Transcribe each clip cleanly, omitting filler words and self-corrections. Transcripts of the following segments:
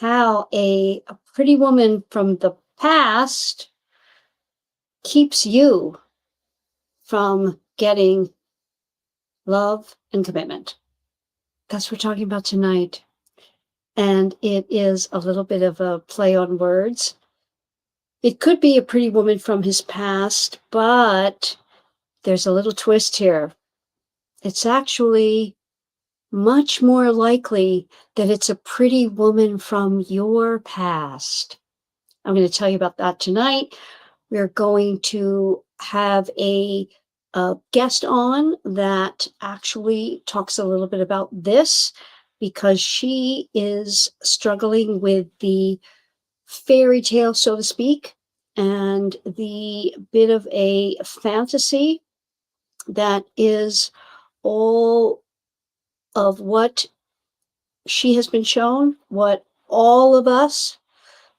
how a pretty woman from the past keeps you from getting love and commitment. That's what we're talking about tonight. And it is a little bit of a play on words. It could be a pretty woman from his past, but there's a little twist here. It's actually much more likely that it's a pretty woman from your past. I'm going to tell you about that tonight. We're going to have a guest on that actually talks a little bit about this because she is struggling with the fairy tale, so to speak, and the bit of a fantasy that is all of what she has been shown, what all of us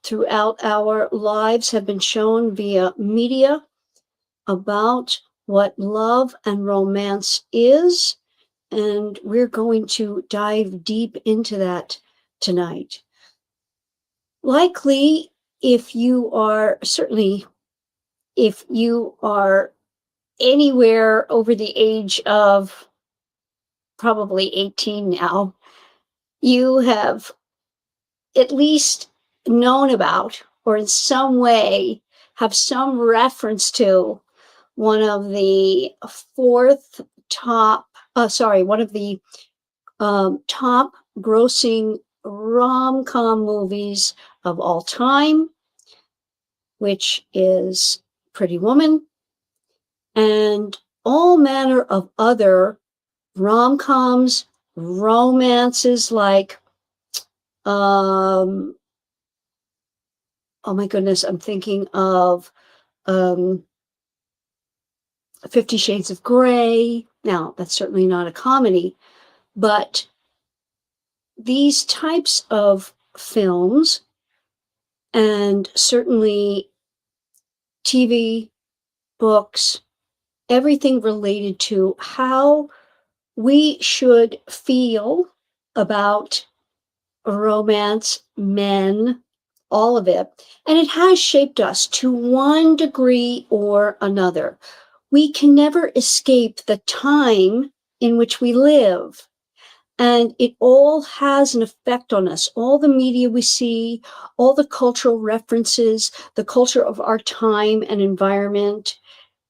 throughout our lives have been shown via media about what love and romance is. And we're going to dive deep into that tonight. Likely, if you are anywhere over the age of probably 18 now, you have at least known about or in some way have some reference to one of the top grossing rom-com movies of all time, which is Pretty Woman, and all manner of other rom-coms, romances like, oh my goodness, I'm thinking of 50 Shades of Grey. Now, that's certainly not a comedy, but these types of films and certainly TV, books, everything related to how we should feel about romance, men, all of it. And it has shaped us to one degree or another. We can never escape the time in which we live. And it all has an effect on us. All the media we see, all the cultural references, the culture of our time and environment.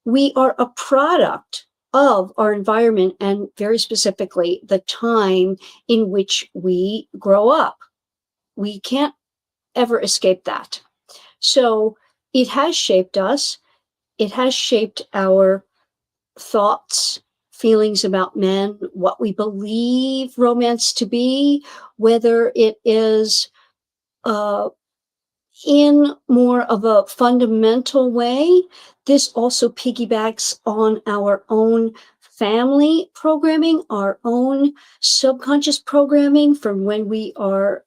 We are a product of our environment and very specifically the time in which we grow up. We can't ever escape that. So it has shaped us. It has shaped our thoughts, feelings about men, what we believe romance to be, whether it is in more of a fundamental way. This also piggybacks on our own family programming, our own subconscious programming from when we are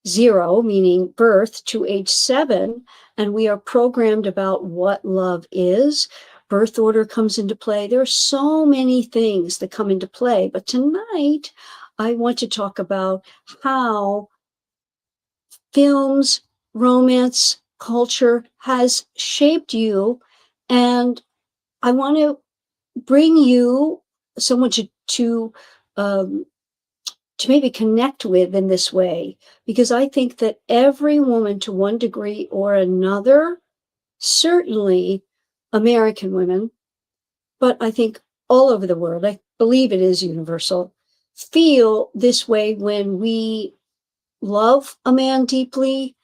zero, meaning birth, to age 7, and we are programmed about what love is. Birth order comes into play. There are so many things that come into play, but tonight I want to talk about how films, romance, culture has shaped you, and I want to bring you someone to maybe connect with in this way, because I think that every woman to one degree or another, certainly American women, but I think all over the world, I believe it is universal, feel this way when we love a man deeply,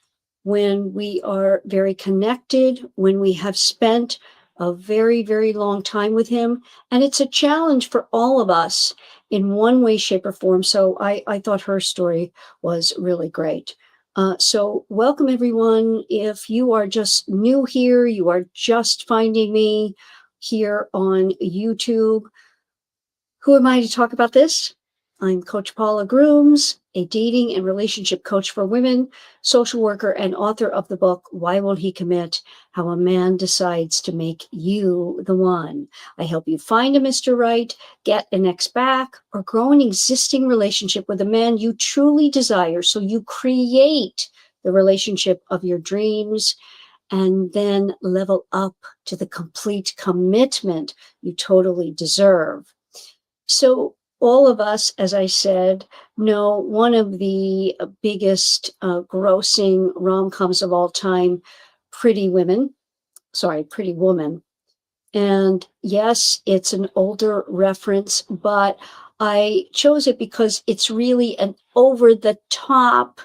when we are very connected, when we have spent a very, very long time with him. And it's a challenge for all of us in one way, shape, or form. So I thought her story was really great. So welcome, everyone. If you are just new here, you are just finding me here on YouTube. Who am I to talk about this? I'm Coach Paula Grooms, a dating and relationship coach for women, social worker, and author of the book, Why Won't He Commit? How a Man Decides to Make You the One. I help you find a Mr. Right, get an ex back, or grow an existing relationship with a man you truly desire so you create the relationship of your dreams and then level up to the complete commitment you totally deserve. So all of us, as I said, know one of the biggest grossing rom-coms of all time, Pretty Woman. And yes, it's an older reference, but I chose it because it's really an over-the-top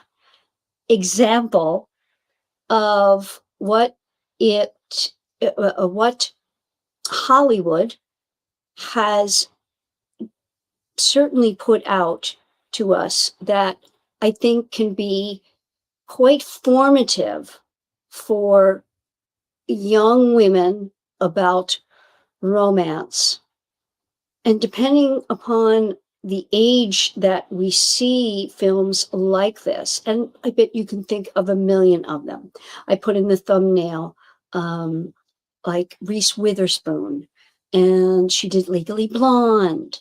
example of what Hollywood has certainly put out to us that I think can be quite formative for young women about romance. And depending upon the age that we see films like this, and I bet you can think of a million of them. I put in the thumbnail, like Reese Witherspoon, and she did Legally Blonde.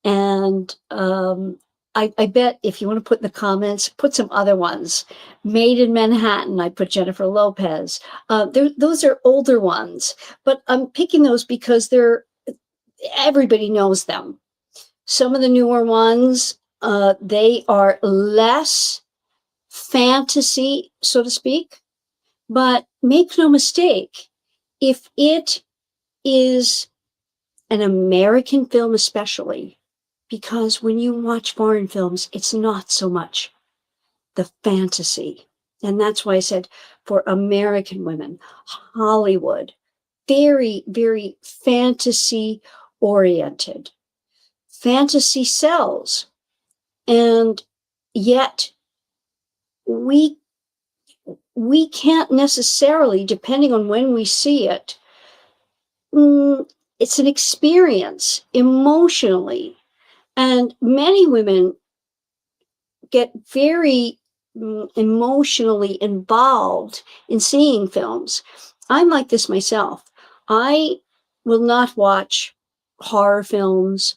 And I bet if you want to put in the comments, put some other ones. Made in Manhattan, I put Jennifer Lopez. Those are older ones, but I'm picking those because everybody knows them. Some of the newer ones, they are less fantasy, so to speak, but make no mistake, if it is an American film especially, because when you watch foreign films, it's not so much the fantasy. And that's why I said for American women, Hollywood, very, very fantasy oriented. Fantasy sells. And yet we can't necessarily, depending on when we see it, it's an experience emotionally. And many women get very emotionally involved in seeing films. I'm like this myself. I will not watch horror films.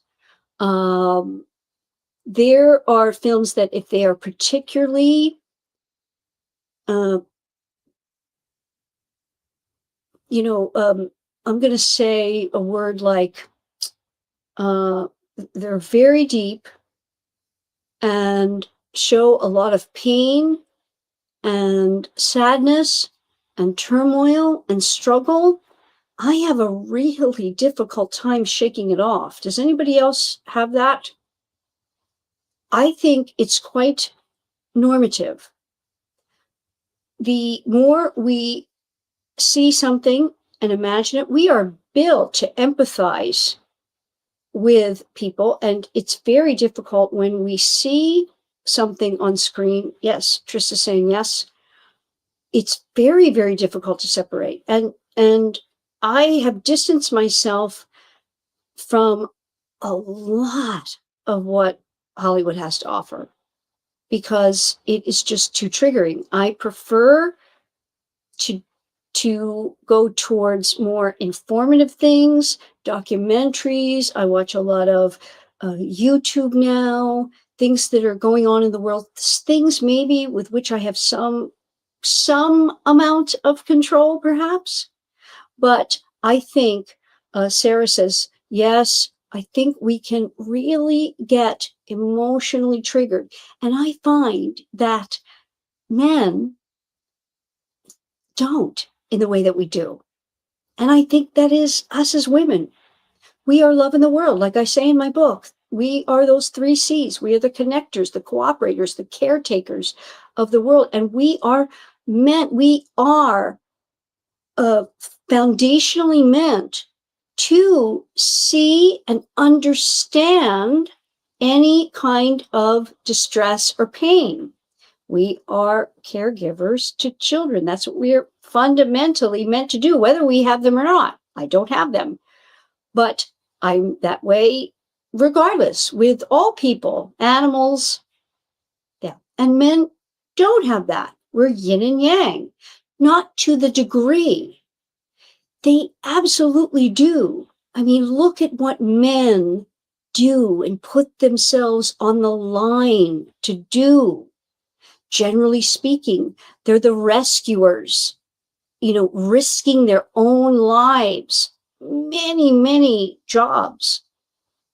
There are films that if they are particularly, I'm going to say a word like, they're very deep and show a lot of pain and sadness and turmoil and struggle. I have a really difficult time shaking it off. Does anybody else have that? I think it's quite normative. The more we see something and imagine it, we are built to empathize with people, and it's very difficult when we see something on screen. Yes, Trista's saying yes. It's very, very difficult to separate. And I have distanced myself from a lot of what Hollywood has to offer because it is just too triggering. I prefer to go towards more informative things, documentaries. I watch a lot of YouTube now, things that are going on in the world, things maybe with which I have some amount of control, perhaps. But I think Sarah says, yes, I think we can really get emotionally triggered. And I find that men don't in the way that we do. And I think that is us as women. We are love in the world. Like I say in my book, we are those 3 C's. We are the connectors, the cooperators, the caretakers of the world. And we are foundationally meant to see and understand any kind of distress or pain. We are caregivers to children. That's what we're fundamentally meant to do, whether we have them or not. I don't have them, but I'm that way regardless, with all people, animals, yeah. And men don't have that. We're yin and yang, not to the degree. They absolutely do. I mean, look at what men do and put themselves on the line to do. Generally speaking, they're the rescuers, risking their own lives. Many, many jobs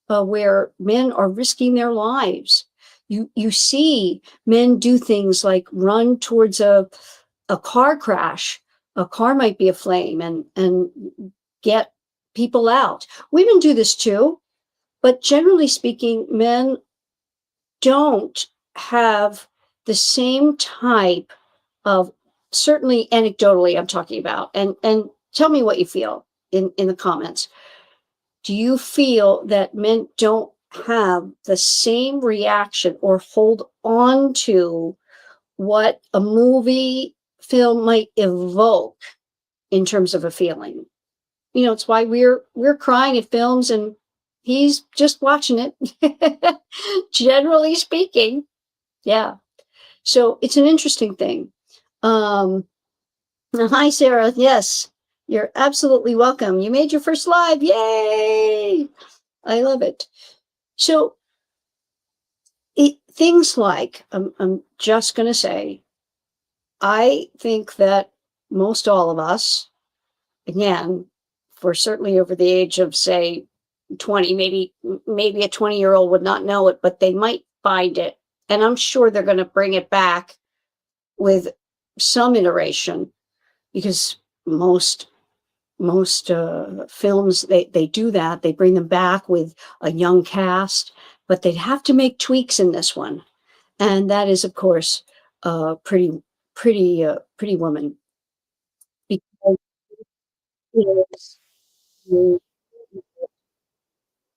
where men are risking their lives. You see men do things like run towards a car crash. A car might be aflame and get people out. Women do this too, but generally speaking, men don't have the same type of, certainly anecdotally I'm talking about, and tell me what you feel in the comments. Do you feel that men don't have the same reaction or hold on to what a movie film might evoke in terms of a feeling? It's why we're crying at films and he's just watching it. Generally speaking. Yeah. So it's an interesting thing. Hi, Sarah. Yes, you're absolutely welcome. You made your first live. Yay! I love it. So things like, I'm just going to say, I think that most all of us, again, for certainly over the age of, say, 20, maybe a 20-year-old would not know it, but they might find it. And I'm sure they're going to bring it back with some iteration, because most films, they do that. They bring them back with a young cast, but they'd have to make tweaks in this one. And that is, of course, Pretty Woman. Because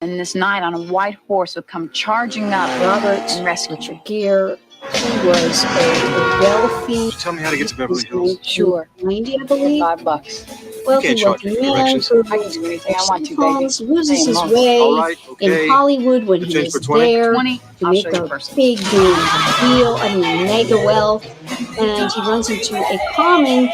and this knight on a white horse would come charging up Robert and rescue Richard Gere. He was a wealthy. Tell me how to get to Beverly Hills. Sure. 90, I believe. $5. Wealthy man who I can do anything I want to, baby. loses his way All right, okay. in Hollywood when he is there 20, to I'll make show you a personally. big deal. I mean, mega wealth. And he runs into a common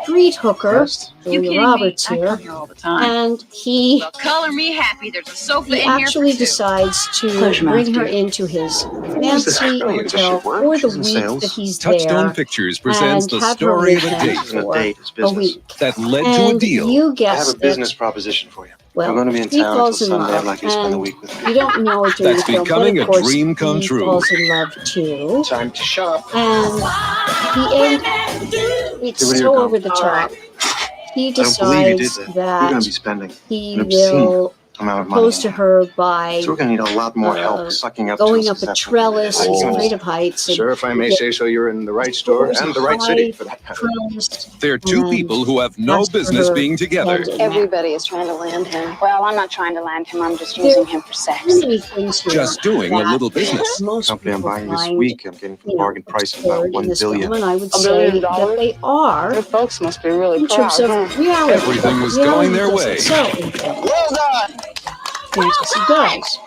street hooker, Julia Roberts I here, come here all the time. and he Well, color me happy. There's a sofa he in here actually for two. decides to Pleasure, bring her Master. into his fancy Brilliant. Does hotel she work? for the She's in week sales. that he's Touchstone there, Pictures presents and the have her story of with a him date This isn't a for date, it's a business. week. that led to a And deal. you I have guessed a business it. proposition for you. Well, I'm going to be in he town falls until in Sunday. I'd love, like you to spend the and week with me. you don't know it during That's the film, but becoming of a course dream come he true. falls in love too, Time to shop. and it's Give it so your over go. the top. He I don't believe you did decides that. You're going to be that spending he an obscene will amount of money. propose to her by So we're going to need a lot more help sucking up going to up a success. trellis at Oh. Great of Heights. And Sir, if I may say so, you're in the right store and the right city for that kind of trellis, They're two and people who have no ask for business her being together. hand in marriage. Everybody is trying to land him. Well, I'm not trying to land him. I'm just There using him for sex. So many things here Just doing a that little business. The most company I'm people buying this find, week, I'm getting for bargain price of about absurd in $1 this billion. film, and I would $1 say billion? that they are The folks must be really in terms proud, of huh? reality. Everything was Reality going their doesn't way. sell in film. Well done! Fantasy does.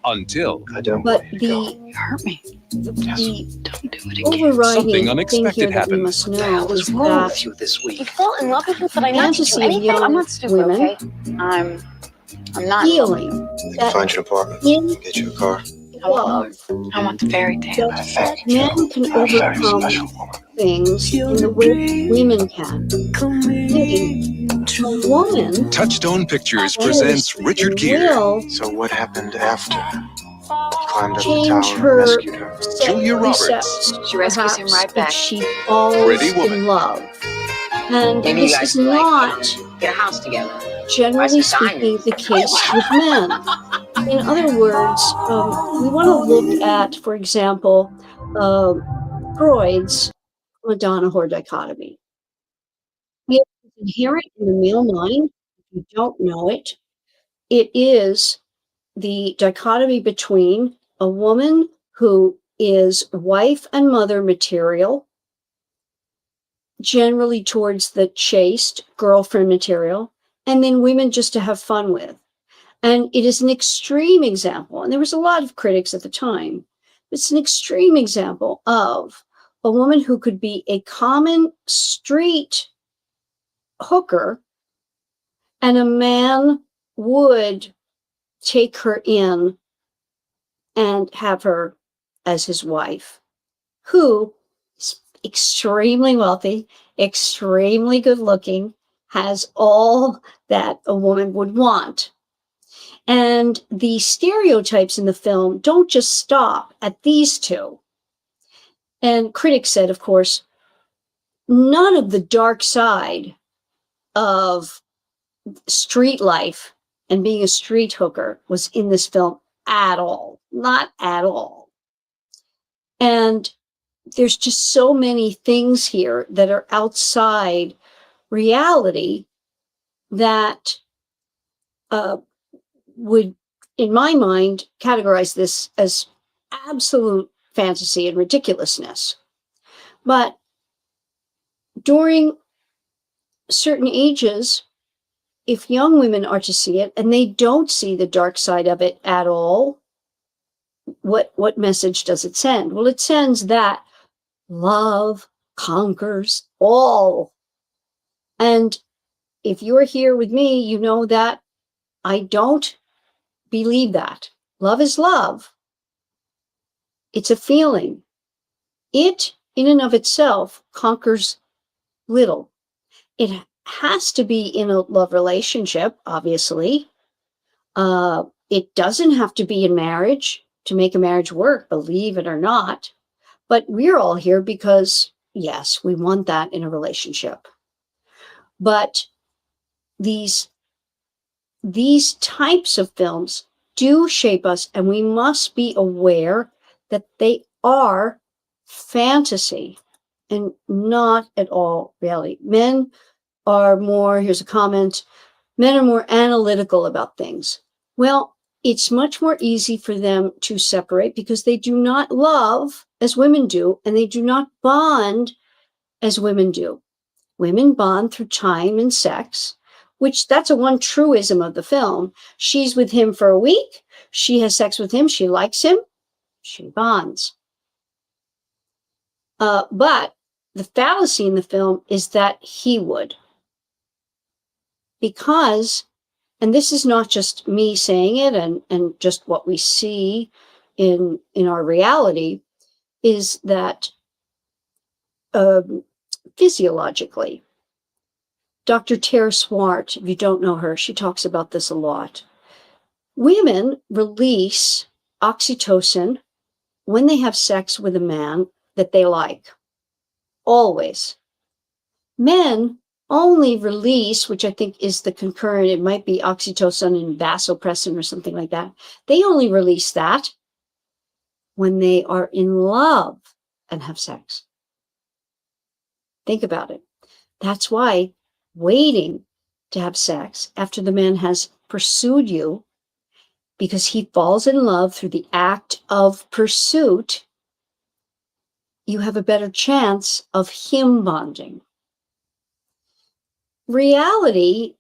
Until I don't But want you to go. You hurt me. the Don't do it again. overriding Something thing unexpected here that we happened. must What the hell know is is wrong that with you this You week? fell in love with me, but I not fantasy do of anything. young I'm not stupid, women okay? I'm not. feeling You can that find you an apartment. in Get you a car. love, I want the fairy tale. I think men can you're a very overcome special woman. things in the way women can. Meaning, a woman Touchstone Pictures presents Richard Gere, will So what happened after? You climbed up the change tower and her rescued her. set Julia Roberts. precepts, She rescues him perhaps, right back. if she falls Pretty Woman. in love. And Maybe you this guys is could, not, get a house together. generally speaking, the case with men. In other words, we want to look at, for example, Freud's Madonna-whore dichotomy. It is inherent in the male mind. If you don't know it, it is the dichotomy between a woman who is wife and mother material, generally towards the chaste girlfriend material, and then women just to have fun with. And it is an extreme example, and there was a lot of critics at the time. It's an extreme example of a woman who could be a common street hooker, and a man would take her in and have her as his wife, who is extremely wealthy, extremely good looking, has all that a woman would want. And the stereotypes in the film don't just stop at these two. And critics said, of course, none of the dark side of street life and being a street hooker was in this film at all. Not at all. And there's just so many things here that are outside reality that would, in my mind, categorize this as absolute fantasy and ridiculousness. But during certain ages, if young women are to see it and they don't see the dark side of it at all, what message does it send? Well, it sends that love conquers all. And if you're here with me, you know that I don't believe that. Love is love. It's a feeling. It, in and of itself, conquers little. It has to be in a love relationship, obviously. It doesn't have to be in marriage to make a marriage work, believe it or not. But we're all here because, yes, we want that in a relationship. But these types of films do shape us, and we must be aware that they are fantasy and not at all reality. Men are more, here's a comment, men are more analytical about things. Well, it's much more easy for them to separate because they do not love as women do, and they do not bond as women do. Women bond through time and sex, which that's a one truism of the film. She's with him for a week. She has sex with him. She likes him. She bonds. But the fallacy in the film is that he would. Because, and this is not just me saying it and just what we see in our reality, is that physiologically, Dr. Tara Swart, if you don't know her, she talks about this a lot. Women release oxytocin when they have sex with a man that they like. Always. Men only release, which I think is the concurrent, it might be oxytocin and vasopressin or something like that. They only release that when they are in love and have sex. Think about it. That's why waiting to have sex after the man has pursued you, because he falls in love through the act of pursuit, you have a better chance of him bonding. Reality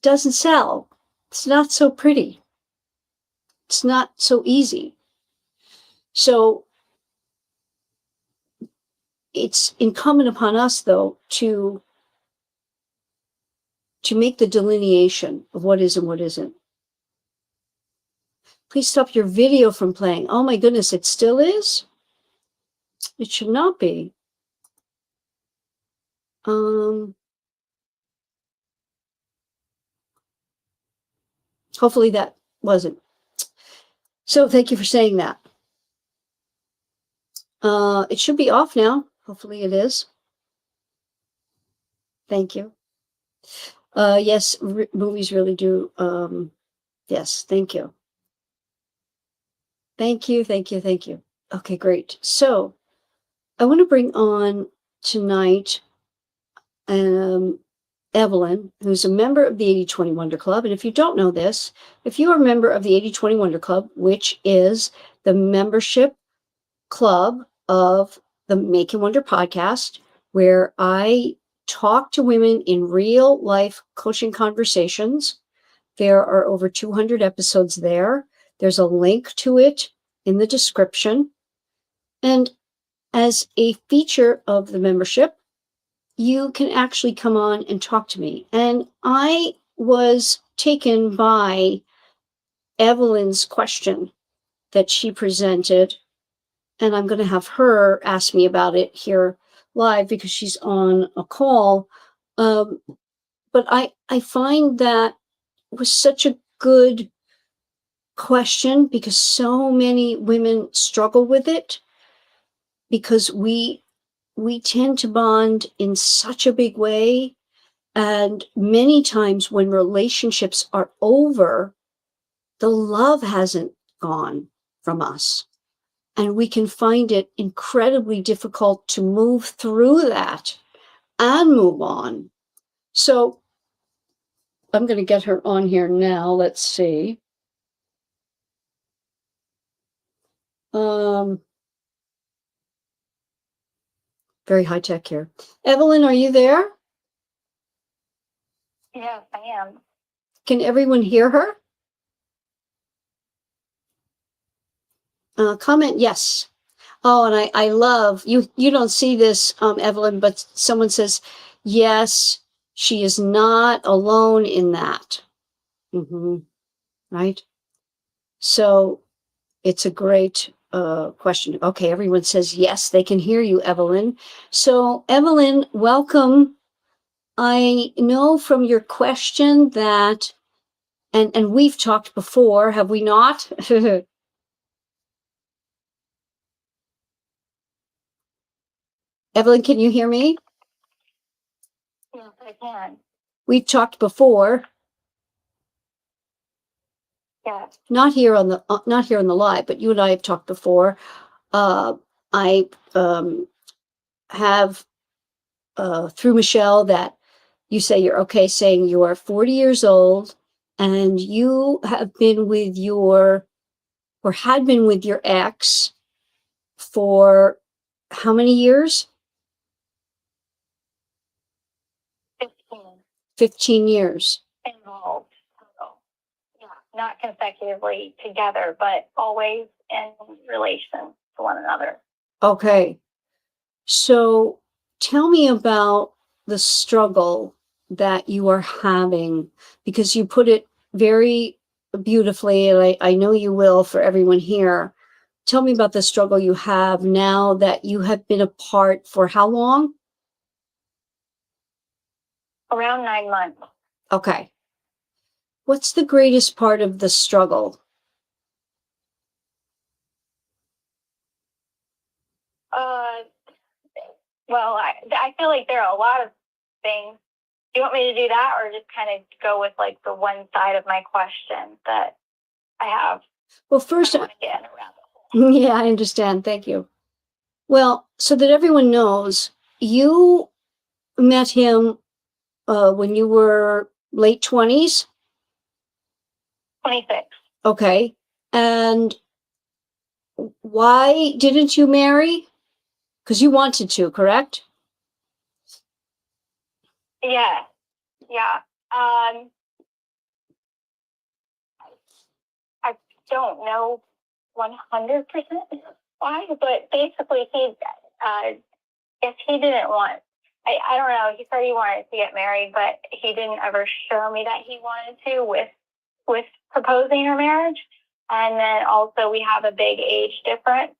doesn't sell. It's not so pretty. It's not so easy. So it's incumbent upon us, though, to make the delineation of what is and what isn't. Please stop your video from playing. Oh my goodness, it still is? It should not be. Hopefully that wasn't. So thank you for saying that. It should be off now. Hopefully it is. Thank you. Yes, movies really do. Yes, thank you. Thank you, thank you, thank you. Okay, great. So I want to bring on tonight Evelyn, who's a member of the 80/20 Wonder Club. And if you don't know this, if you are a member of the 80/20 Wonder Club, which is the membership club of the Make and Wonder podcast, where I talk to women in real life coaching conversations, There are over 200 episodes there. There's a link to it in the description. And as a feature of the membership, you can actually come on and talk to me. And I was taken by Evelyn's question that she presented, and I'm going to have her ask me about it here live because she's on a call. But I find that was such a good question because so many women struggle with it because we tend to bond in such a big way. And many times when relationships are over, the love hasn't gone from us. And we can find it incredibly difficult to move through that and move on. So I'm going to get her on here now. Let's see. Very high tech here. Evelyn, are you there? Yes, I am. Can everyone hear her? Comment yes. Oh, and I love you. You don't see this, Evelyn, but someone says, yes, she is not alone in that. Right? So it's a great question. Okay, everyone says yes, they can hear you, Evelyn. So, Evelyn, welcome. I know from your question that, and we've talked before, have we not? Evelyn, can you hear me? Yes, I can. We've talked before. Yes. Not here on the live, but you and I have talked before. I have through Michelle that you say you're okay saying you are 40 years old and you have been with your or had been with your ex for how many years? 15 15 years. involved. So, yeah, not consecutively together, but always in relation to one another. Okay. So tell me about the struggle that you are having, because you put it very beautifully, and I know you will for everyone here. Tell me about the struggle you have now that you have been apart for how long? Around 9 months. Okay. What's the greatest part of the struggle? Well, I feel like there are a lot of things. Do you want me to do that or just kind of go with like the one side of my question that I have? Well, first, I want to get in a rabbit hole. yeah, I understand. Thank you. Well, so that everyone knows, you met him when you were late 20s? 26. Okay. And why didn't you marry? Because you wanted to, correct? Yeah. Yeah. I don't know 100% why, but basically if he didn't want, I don't know, he said he wanted to get married, but he didn't ever show me that he wanted to with proposing our marriage. And then also we have a big age difference,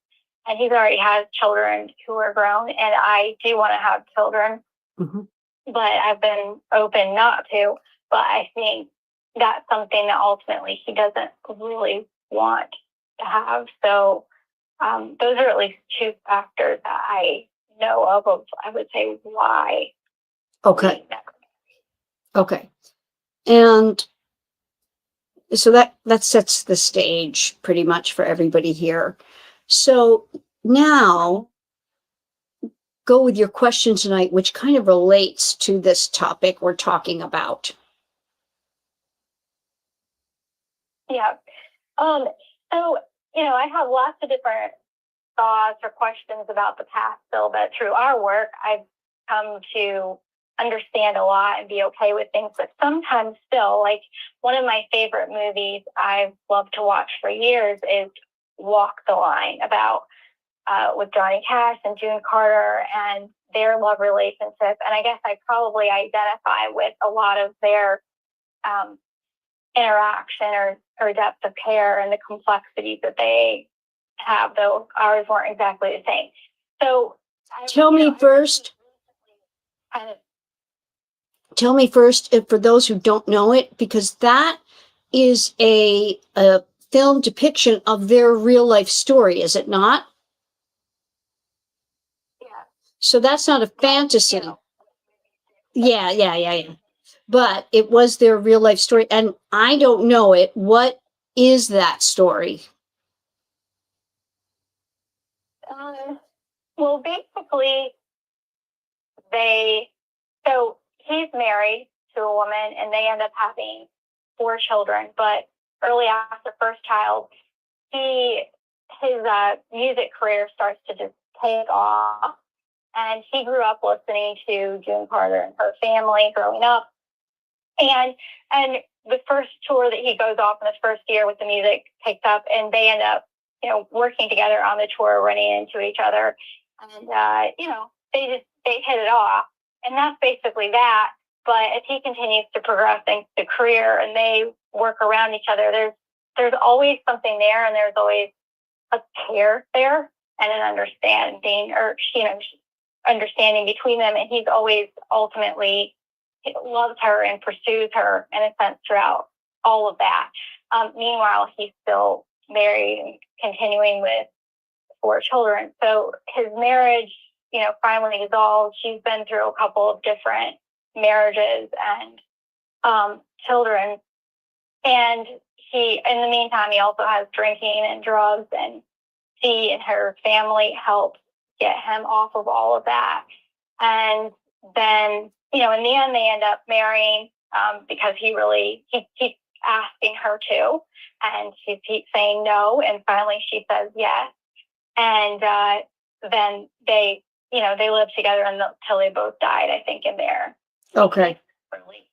and he's already has children who are grown, and I do want to have children, but I've been open not to. But I think that's something that ultimately he doesn't really want to have. So those are at least two factors that I know of, I would say, why. Okay. Okay. And so that sets the stage pretty much for everybody here. So now go with your question tonight, which kind of relates to this topic we're talking about. Yeah. So, I have lots of different thoughts or questions about the past still, but through our work, I've come to understand a lot and be okay with things, but sometimes still, like one of my favorite movies I've loved to watch for years is Walk the Line, about with Johnny Cash and June Carter and their love relationship. And I guess I probably identify with a lot of their interaction or depth of care and the complexities that they have, though ours weren't exactly the same. So Tell me first, if for those who don't know it, because that is a film depiction of their real life story, is it not? Yeah. So that's not a fantasy. Yeah. But it was their real life story, and I don't know it. What is that story? Well, basically, so he's married to a woman, and they end up having 4 children. But early after first child, his music career starts to just take off. And he grew up listening to June Carter and her family growing up. And the first tour that he goes off in his first year with the music takes up, and they end up, working together on the tour, running into each other. And, they hit it off. And that's basically that. But as he continues to progress in the career and they work around each other, there's always something there, and there's always a care there and an understanding, or, understanding between them. And he's always ultimately loves her and pursues her in a sense throughout all of that. Meanwhile, he's still married and continuing with 4 children. So his marriage, finally dissolved. She's been through a couple of different marriages and children. And in the meantime, he also has drinking and drugs, and she and her family help get him off of all of that. And then, in the end, they end up marrying because he keeps asking her to, and she keeps saying no. And finally she says yes. And then they lived together until they both died, I think, in their Okay. early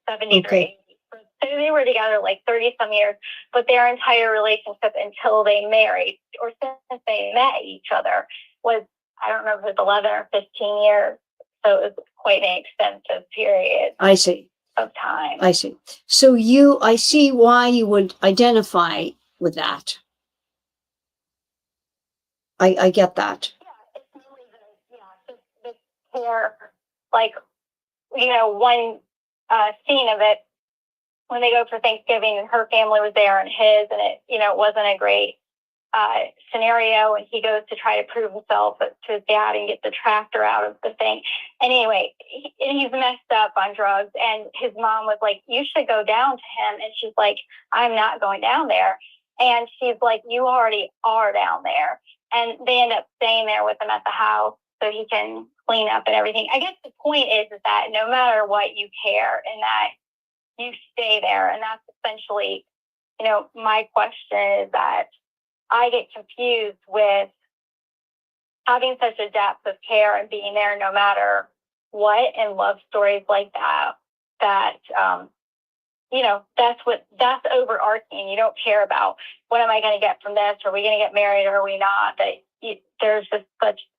70s or 80s. So they were together like 30 some years, but their entire relationship until they married, or since they met each other, was, I don't know if it was 11 or 15 years. So it was quite an extensive period. I see. Of time. I see. So I see why you would identify with that. I get that. Yeah, it's really the care, like, one scene of it, when they go for Thanksgiving and her family was there and his, and it wasn't a great scenario, and he goes to try to prove himself to his dad and get the tractor out of the thing. Anyway, he's messed up on drugs, and his mom was like, you should go down to him. And she's like, I'm not going down there. And she's like, you already are down there. And they end up staying there with him at the house so he can clean up and everything. I guess the point is that no matter what, you care, and that you stay there. And that's essentially, my question is that I get confused with having such a depth of care and being there no matter what, and love stories like that, that's overarching. You don't care about, what am I going to get from this? Are we going to get married, or are we not? There's just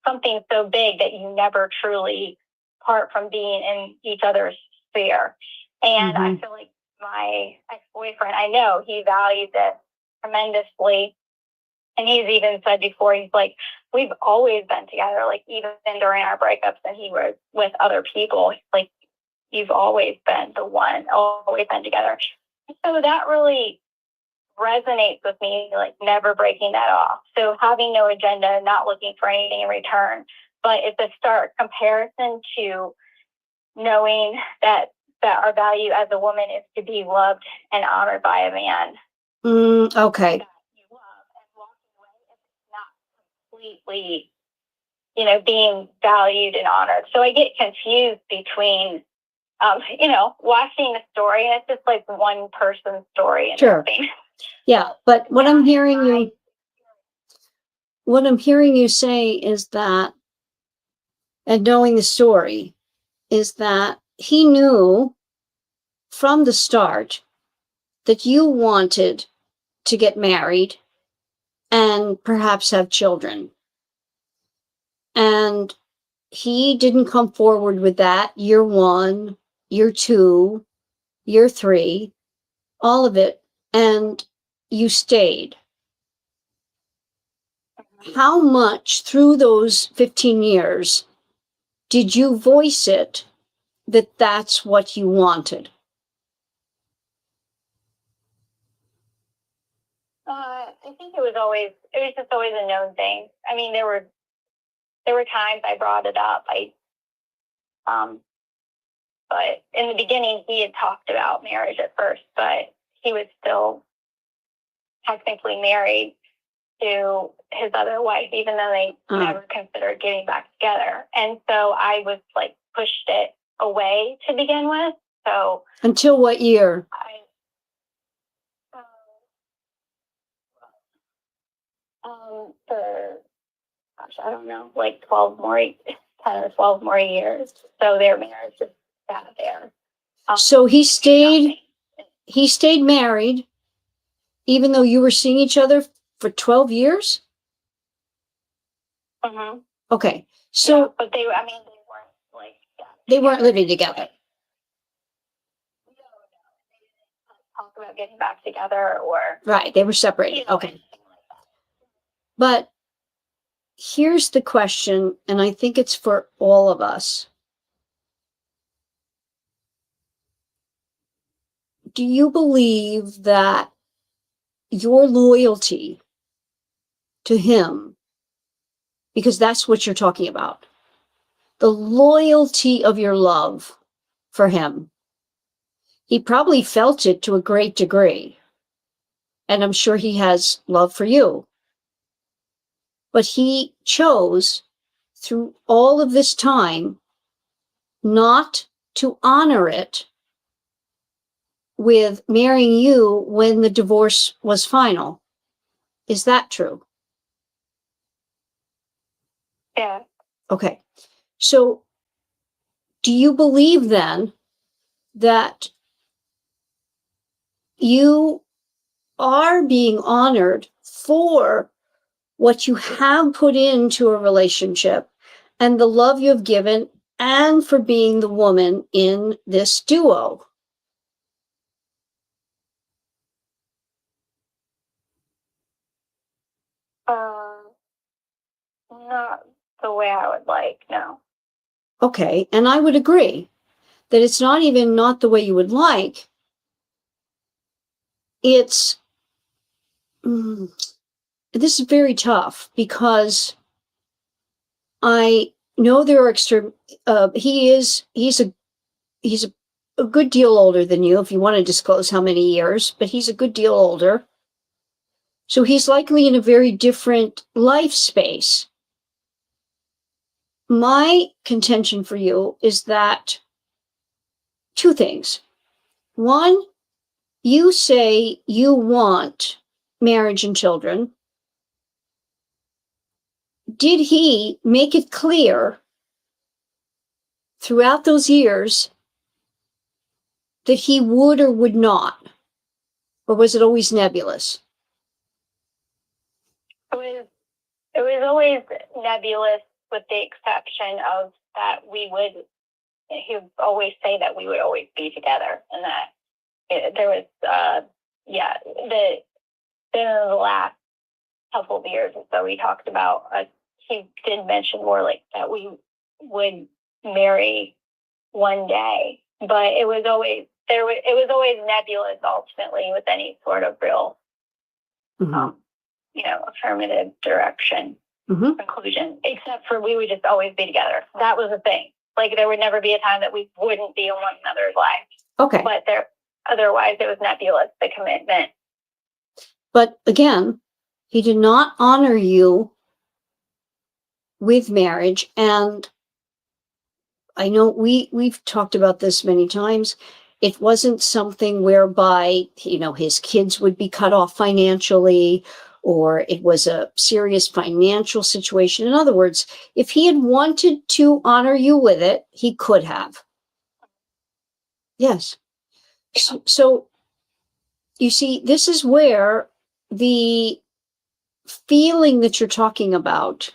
something so big that you never truly part from being in each other's sphere. And I feel like my ex-boyfriend, I know he valued this tremendously. And he's even said before, he's like, we've always been together, like even during our breakups, and he was with other people. He's like, you've always been the one, always been together. So that really resonates with me, like never breaking that off. So having no agenda, not looking for anything in return, but it's a stark comparison to knowing that our value as a woman is to be loved and honored by a man. Okay. That you love, and walking away is not completely, being valued and honored. So I get confused between, watching the story, and it's just like one person's story. And sure. Everything. Yeah, but what I'm hearing you say is that, and knowing the story, is that he knew from the start that you wanted to get married and perhaps have children. And he didn't come forward with that year 1, year 2, year 3, all of it, and you stayed. How much through those 15 years did you voice it that that's what you wanted? I think it was just always a known thing. I mean, there were times I brought it up. But in the beginning, he had talked about marriage at first, but he was still technically married to his other wife, even though they never considered getting back together. And so I was like pushed it away to begin with. So until what year? For, gosh, I don't know, like 10 or 12 more years. So their marriage just sat there. So he stayed married, even though you were seeing each other for 12 years? Mm-hmm. Okay. So, yeah, but they weren't like, they weren't living together. Talk about getting back together or. Right. They were separated. Okay. But here's the question, and I think it's for all of us. Do you believe that your loyalty to him, because that's what you're talking about, the loyalty of your love for him, he probably felt it to a great degree, and I'm sure he has love for you. But he chose through all of this time not to honor it with marrying you when the divorce was final. Is that true? Yeah. Okay. So do you believe then that you are being honored for what you have put into a relationship and the love you have given, and for being the woman in this duo? Not the way I would like, no. Okay, and I would agree that it's not even not the way you would like. It's, this is very tough because I know there are extreme, he's a good deal older than you, if you want to disclose how many years, but he's a good deal older. So he's likely in a very different life space. My contention for you is that two things. One, you say you want marriage and children. Did he make it clear throughout those years that he would or would not? Or was it always nebulous? It was always nebulous, with the exception of that he would always say that we would always be together, and that there was, in the last couple of years or so, we talked about, he did mention more like that we would marry one day, but it was always nebulous ultimately with any sort of real, affirmative direction. Conclusion, except for we would just always be together. That was the thing. Like, there would never be a time that we wouldn't be in one another's lives. Okay. But otherwise it was nebulous, the commitment. But again, he did not honor you with marriage. And I know we've talked about this many times. It wasn't something whereby, his kids would be cut off financially, or it was a serious financial situation. In other words, if he had wanted to honor you with it, he could have. Yes. So you see, this is where the feeling that you're talking about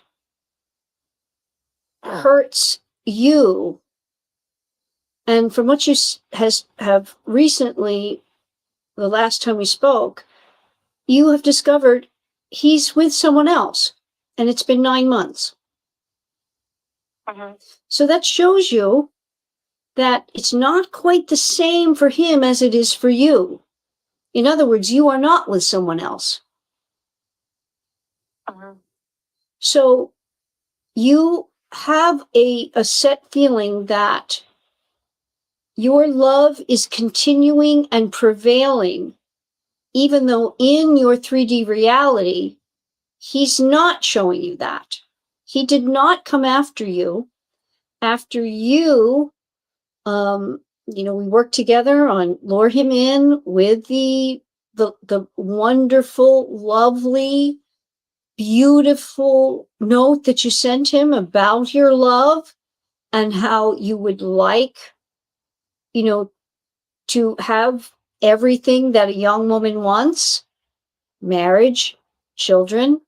hurts you. And from what you have recently, the last time we spoke, you have discovered he's with someone else, and it's been 9 months. So that shows you that it's not quite the same for him as it is for you. In other words, you are not with someone else. So you have a set feeling that your love is continuing and prevailing, even though in your 3D reality, he's not showing you that. He did not come after you after you, we worked together on lure him in with the wonderful, lovely, beautiful note that you sent him about your love and how you would like, to have everything that a young woman wants, marriage, children.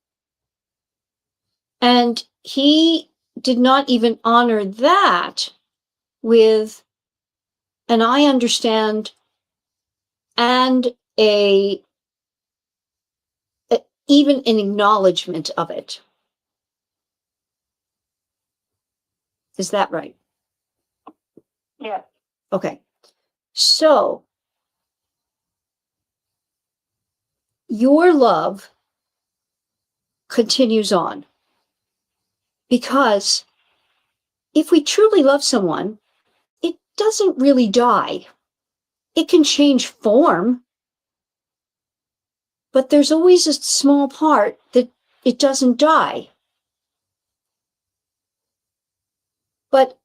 And he did not even honor that with an I understand and even an acknowledgement of it. Is that right? Yeah. Okay. So your love continues on, because if we truly love someone, it doesn't really die. It can change form, but there's always a small part that it doesn't die. But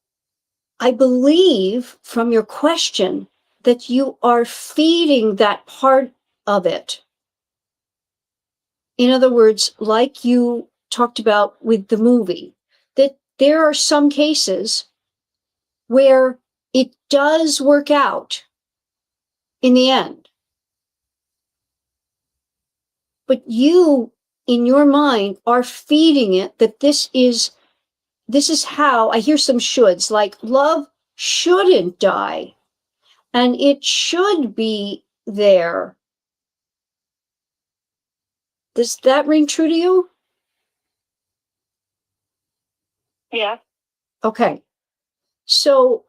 I believe from your question that you are feeding that part of it. In other words, like you talked about with the movie, that there are some cases where it does work out in the end. But you, in your mind, are feeding it that this is how, I hear some shoulds, like love shouldn't die and it should be there. Does that ring true to you? Yeah. Okay. So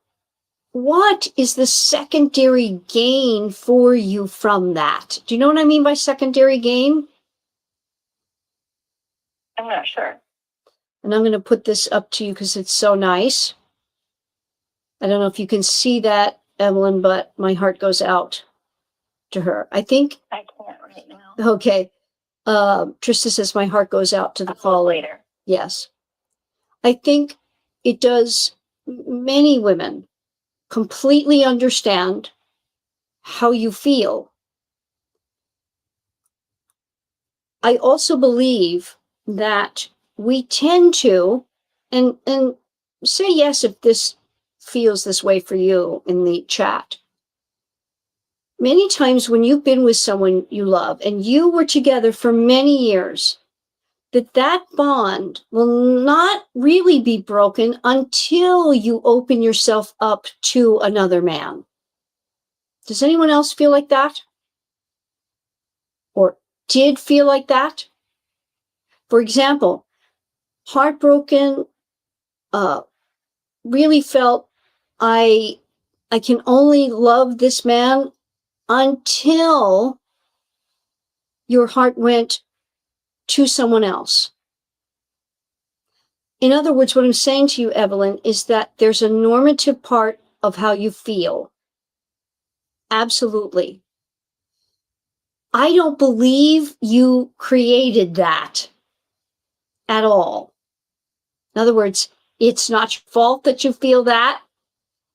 what is the secondary gain for you from that? Do you know what I mean by secondary gain? I'm not sure. And I'm going to put this up to you because it's so nice. I don't know if you can see that, Evelyn, but my heart goes out to her. I think. I can't right now. Okay. Trista says my heart goes out to the caller. Later. Yes. I think it does. Many women completely understand how you feel. I also believe that we tend to, and say yes if this feels this way for you in the chat. Many times when you've been with someone you love and you were together for many years, that bond will not really be broken until you open yourself up to another man. Does anyone else feel like that? Or did feel like that? For example, heartbroken, really felt I can only love this man until your heart went to someone else. In other words, what I'm saying to you, Evelyn, is that there's a normative part of how you feel. Absolutely. I don't believe you created that at all. In other words, it's not your fault that you feel that.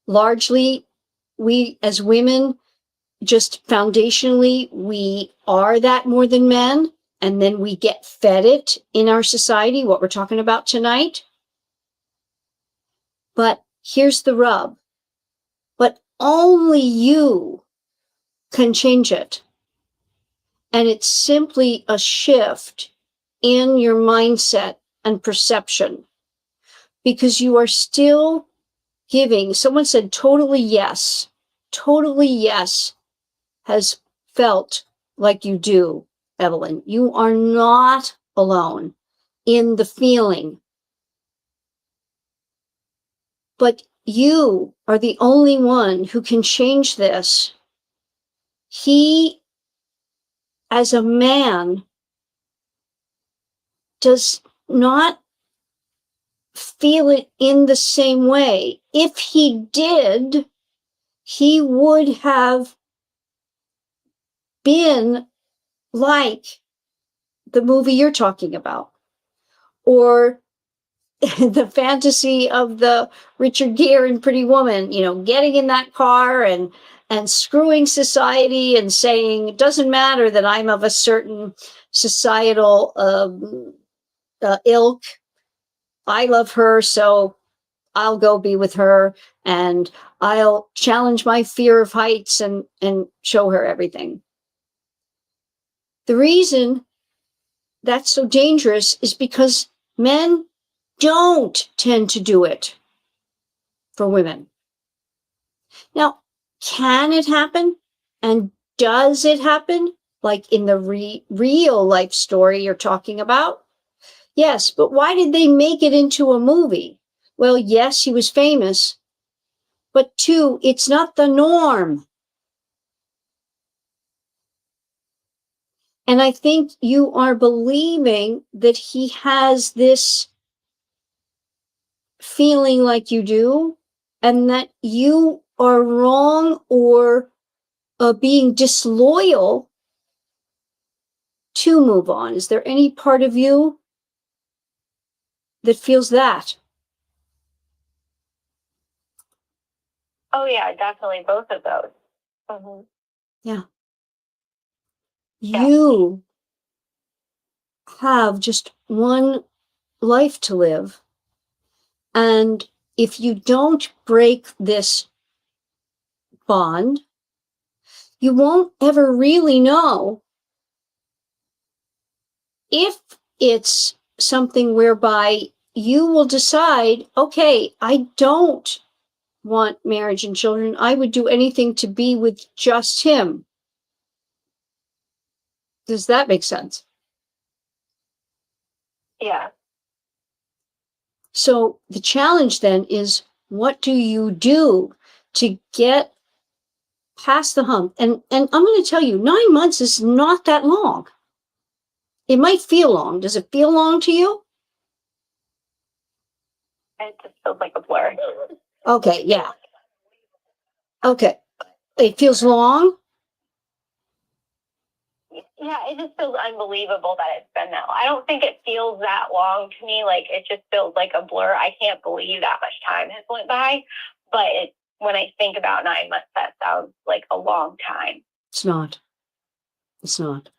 Largely, we as women, just foundationally, we are that more than men. And then we get fed it in our society, what we're talking about tonight. But here's the rub. But only you can change it. And it's simply a shift in your mindset and perception, because you are still giving. Someone said totally yes has felt like you do, Evelyn. You are not alone in the feeling, but you are the only one who can change this. He, as a man, does not feel it in the same way. If he did, he would have been like the movie you're talking about, or the fantasy of the Richard Gere and Pretty Woman, getting in that car and screwing society and saying, it doesn't matter that I'm of a certain societal ilk. I love her, so I'll go be with her, and I'll challenge my fear of heights and show her everything. The reason that's so dangerous is because men don't tend to do it for women. Now, can it happen? And does it happen? Like in the real life story you're talking about? Yes, but why did they make it into a movie? Well, yes, he was famous, but two, it's not the norm. And I think you are believing that he has this feeling like you do, and that you are wrong or being disloyal to move on. Is there any part of you that feels that? Oh yeah, definitely both of those. Mm-hmm. Yeah. You have just one life to live. And if you don't break this bond, you won't ever really know if it's something whereby you will decide, okay, I don't want marriage and children. I would do anything to be with just him. Does that make sense? Yeah. So the challenge then is, what do you do to get past the hump? And I'm going to tell you, 9 months is not that long. It might feel long. Does it feel long to you? It just feels like a blur. Okay, yeah. Okay. It feels long? Yeah, it just feels unbelievable that it's been that long. I don't think it feels that long to me. Like, it just feels like a blur. I can't believe that much time has went by. But when I think about 9 months, that sounds like a long time. It's not. It's not.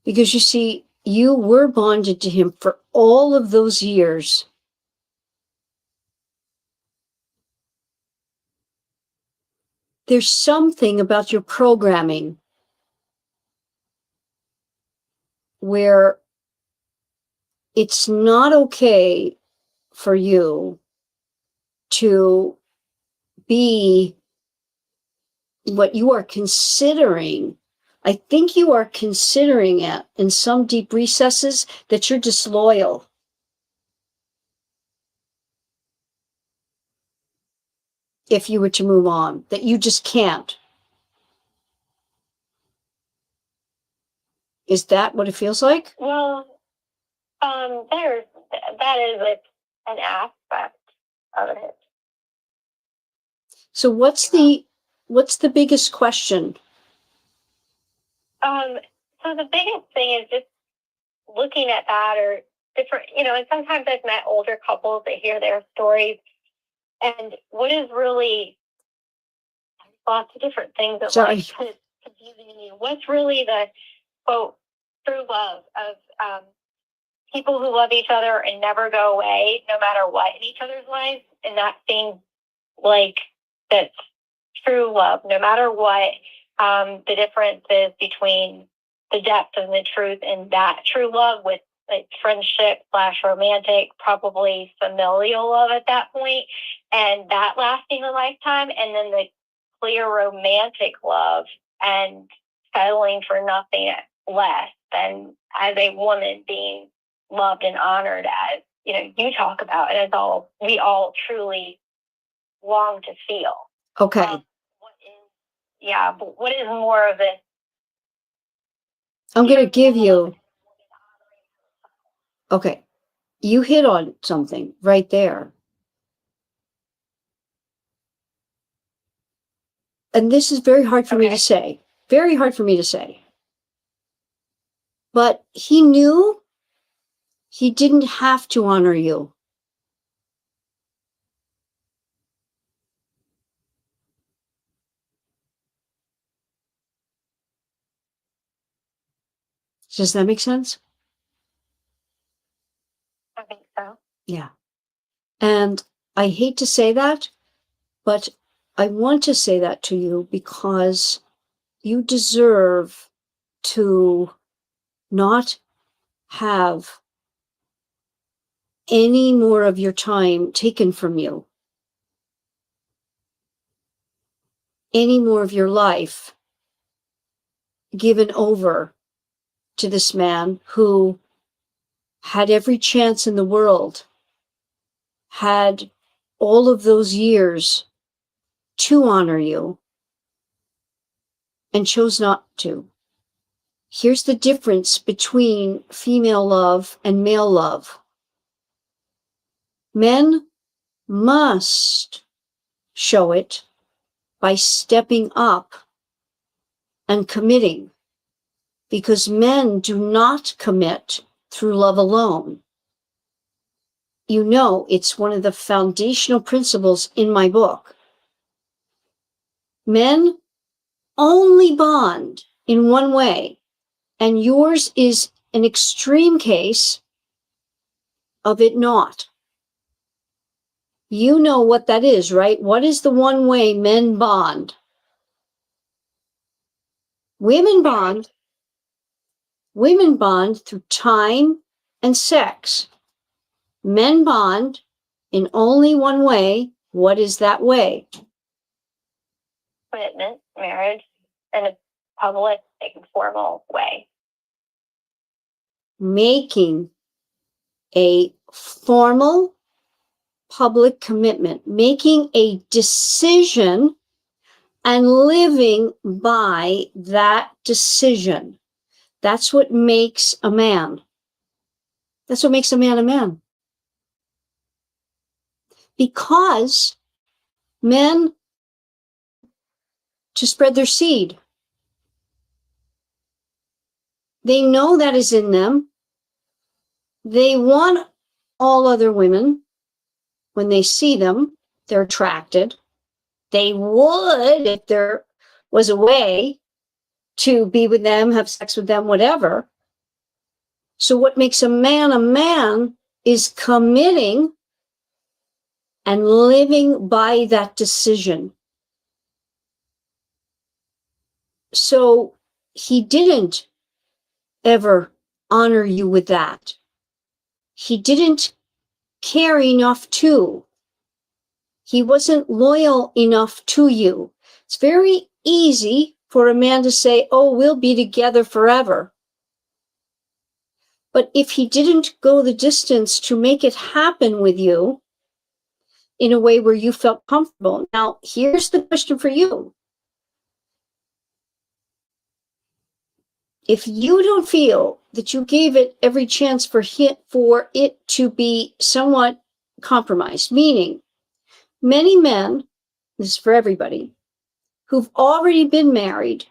Because you see, you were bonded to him for all of those years. There's something about your programming where it's not okay for you to be what you are considering. I think you are considering it in some deep recesses that you're disloyal. If you were to move on, that you just can't. Is that what it feels like? Well, that is an aspect of it. So what's the biggest question? So the biggest thing is just looking at that, or different, and sometimes I've met older couples that hear their stories, and what is really lots of different things that like confusing me. What's really the quote true love of people who love each other and never go away, no matter what, in each other's lives, and not seem like that's true love, no matter what the difference is between the depth and the truth in that true love with like friendship / romantic, probably familial love at that point, and that lasting a lifetime, and then the clear romantic love and settling for nothing less than as a woman being loved and honored as, you know, you talk about, and as we all truly long to feel. Okay. But what is more of this? I'm going to give you. Okay. You hit on something right there. And this is very hard for me to say. Very hard for me to say. But he knew he didn't have to honor you. Does that make sense? I think so. Yeah. And I hate to say that, but I want to say that to you because you deserve to not have any more of your time taken from you, any more of your life given over to this man who had every chance in the world, had all of those years to honor you, and chose not to. Here's the difference between female love and male love. Men must show it by stepping up and committing, because men do not commit through love alone. You know, it's one of the foundational principles in my book. Men only bond in one way, and yours is an extreme case of it not. You know what that is, right? What is the one way men bond? Women bond through time and sex. Men bond in only one way. What is that way? Commitment, marriage, in a public, formal way. Making a formal public commitment, making a decision and living by that decision. That's what makes a man. That's what makes a man a man. Because men to spread their seed. They know that is in them. They want all other women. When they see them, they're attracted. They would, if there was a way to be with them, have sex with them, whatever. So what makes a man is committing and living by that decision. So he didn't ever honor you with that. He didn't care enough to. He wasn't loyal enough to you. It's very easy for a man to say, oh, we'll be together forever. But if he didn't go the distance to make it happen with you in a way where you felt comfortable. Now, here's the question for you. If you don't feel that you gave it every chance for it to be somewhat compromised, meaning many men, this is for everybody, who've already been married,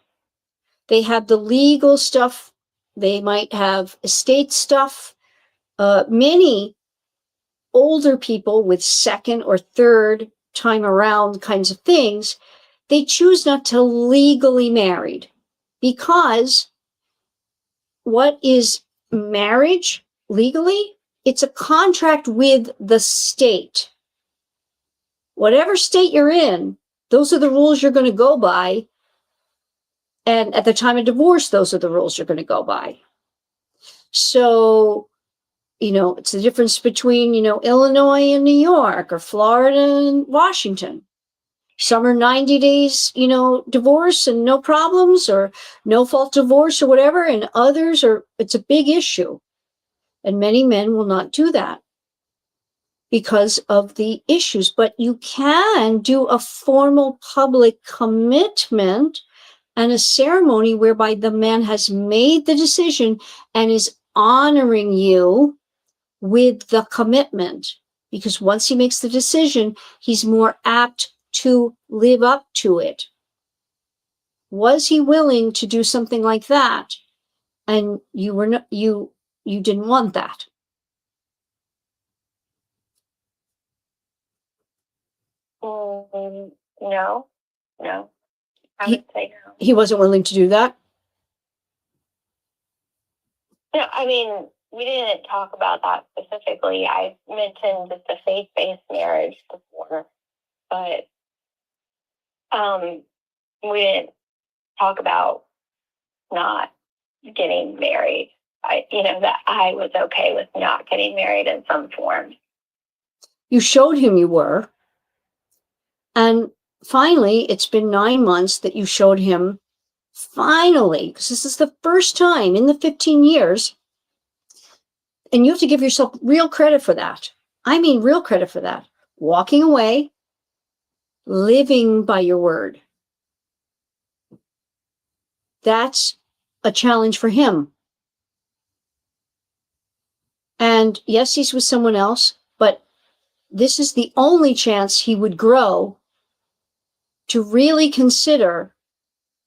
they have the legal stuff, they might have estate stuff, many older people with second or third time around kinds of things, they choose not to legally married because what is marriage legally? It's a contract with the state. Whatever state you're in, Those are the rules you're going to go by. And at the time of divorce, those are the rules you're going to go by. So, it's the difference between, Illinois and New York, or Florida and Washington. Some are 90 days, divorce and no problems, or no fault divorce or whatever. And others it's a big issue. And many men will not do that because of the issues. But you can do a formal public commitment and a ceremony whereby the man has made the decision and is honoring you with the commitment. Because once he makes the decision, he's more apt to live up to it. Was he willing to do something like that? And you didn't want that. No. I would say no. He wasn't willing to do that? No, I mean, we didn't talk about that specifically. I mentioned just a faith-based marriage before, but we didn't talk about not getting married. That I was okay with not getting married in some form. You showed him you were. And finally, it's been 9 months that you showed him, finally, because this is the first time in the 15 years, and you have to give yourself real credit for that. I mean, real credit for that. Walking away, living by your word. That's a challenge for him. And yes, he's with someone else, but this is the only chance he would grow to really consider,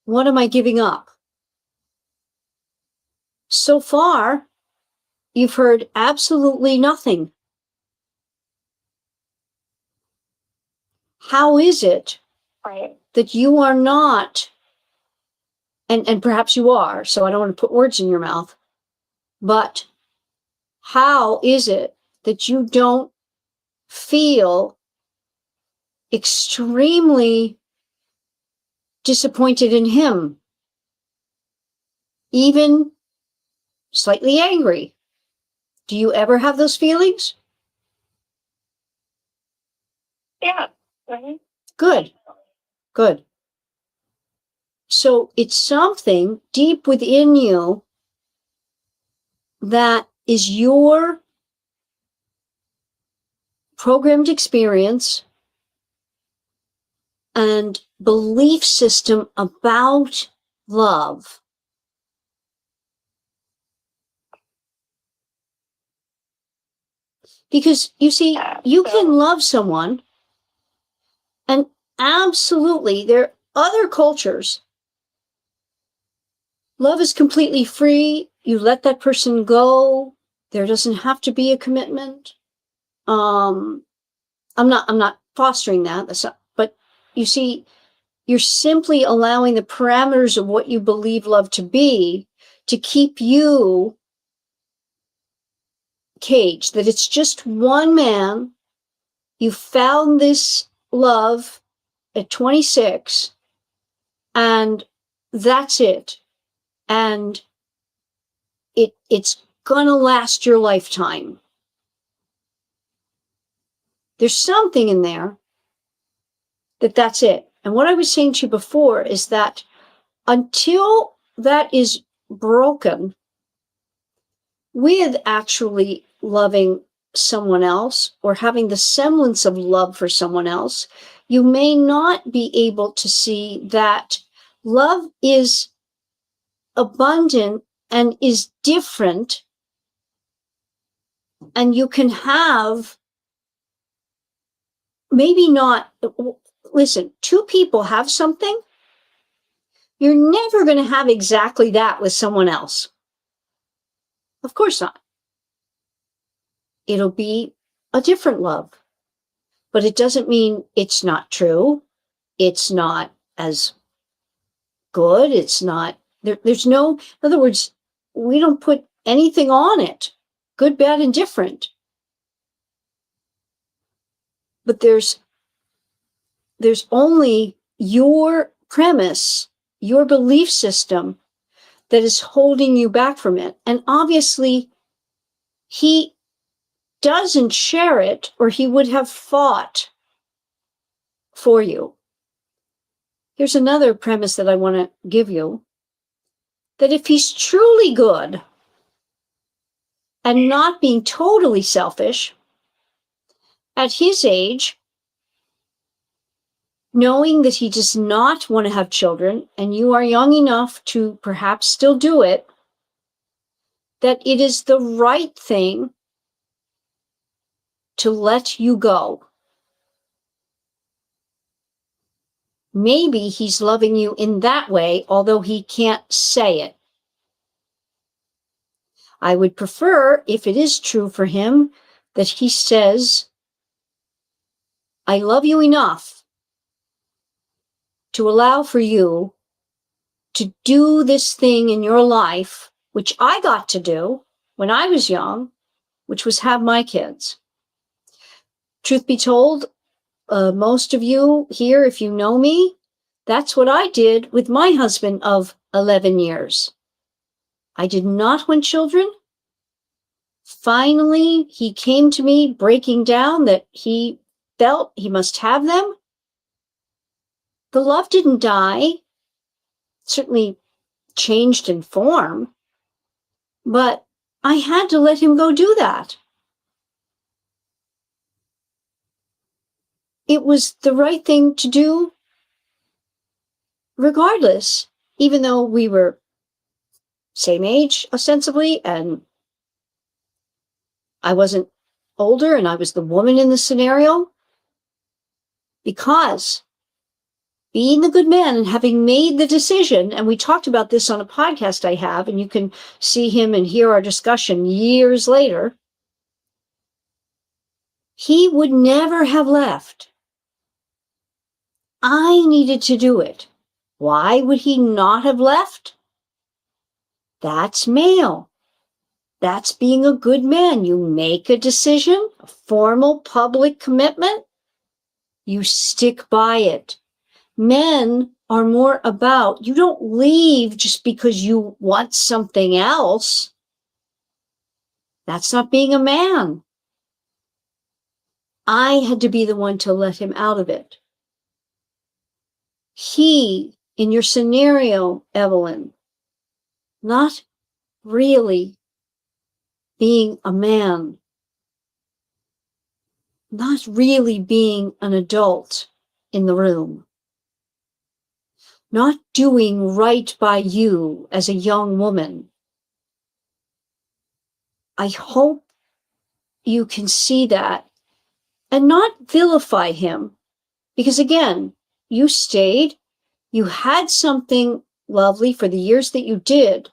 what am I giving up? So far, you've heard absolutely nothing. How is it that you are not, and perhaps you are, so I don't want to put words in your mouth, but how is it that you don't feel extremely disappointed in him, even slightly angry? Do you ever have those feelings? Yeah. Mm-hmm. Good. So it's something deep within you that is your programmed experience and belief system about love. Because you see, you can love someone, and absolutely, there are other cultures. Love is completely free. You let that person go. There doesn't have to be a commitment. I'm not fostering that. That's not, but you see, you're simply allowing the parameters of what you believe love to be to keep you caged, that it's just one man. You found this love at 26, and that's it. And it's gonna last your lifetime. There's something in there that's it. And what I was saying to you before is that until that is broken with actually loving someone else or having the semblance of love for someone else, you may not be able to see that love is abundant and is different, and you can have maybe not. Listen, two people have something. You're never going to have exactly that with someone else. Of course not. It'll be a different love. But it doesn't mean it's not true. It's not as good. It's not, there's no, in other words, we don't put anything on it. Good, bad, and different. But there's there's only your premise, your belief system that is holding you back from it. And obviously, he doesn't share it, or he would have fought for you. Here's another premise that I want to give you, that if he's truly good and not being totally selfish, at his age, knowing that he does not want to have children, and you are young enough to perhaps still do it, that it is the right thing to let you go. Maybe he's loving you in that way, although he can't say it. I would prefer, if it is true for him, that he says, I love you enough to allow for you to do this thing in your life, which I got to do when I was young, which was have my kids. Truth be told, most of you here, if you know me, that's what I did with my husband of 11 years. I did not want children. Finally, he came to me breaking down that he felt he must have them. The love didn't die, certainly changed in form, but I had to let him go do that. It was the right thing to do regardless, even though we were same age ostensibly, and I wasn't older and I was the woman in the scenario, because being the good man and having made the decision, and we talked about this on a podcast I have, and you can see him and hear our discussion years later, he would never have left. I needed to do it. Why would he not have left? That's male. That's being a good man. You make a decision, a formal public commitment, you stick by it. Men are more about, you don't leave just because you want something else. That's not being a man. I had to be the one to let him out of it. He, in your scenario, Evelyn, not really being a man, not really being an adult in the room, not doing right by you as a young woman. I hope you can see that and not vilify him, because again, you stayed, you had something lovely for the years that you did.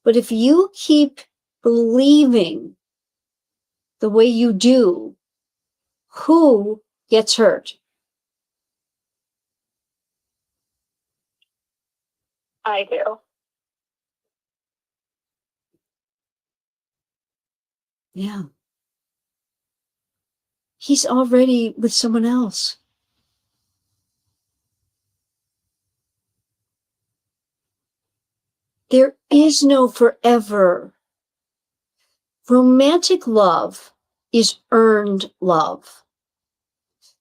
But if you keep believing the way you do, who gets hurt? I do. Yeah. He's already with someone else. There is no forever. Romantic love is earned love.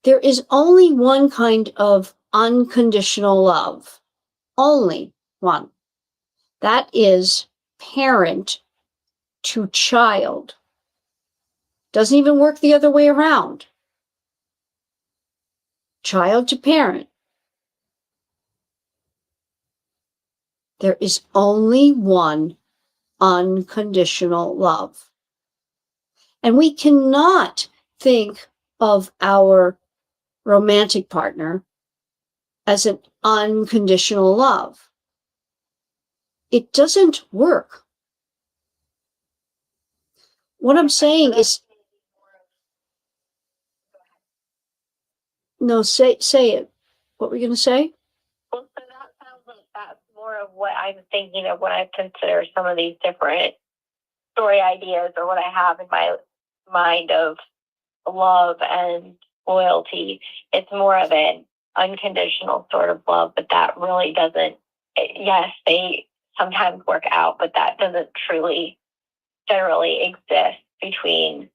There is only one kind of unconditional love. Only one. That is parent to child. Doesn't even work the other way around. Child to parent. There is only one unconditional love. And we cannot think of our romantic partner as an unconditional love. It doesn't work. What I'm saying is, no, say it. What were you going to say? Well, so that sounds like that's more of what I'm thinking of when I consider some of these different story ideas, or what I have in my mind of love and loyalty. It's more of an unconditional sort of love, but that really doesn't, yes, they sometimes work out, but that doesn't truly generally exist between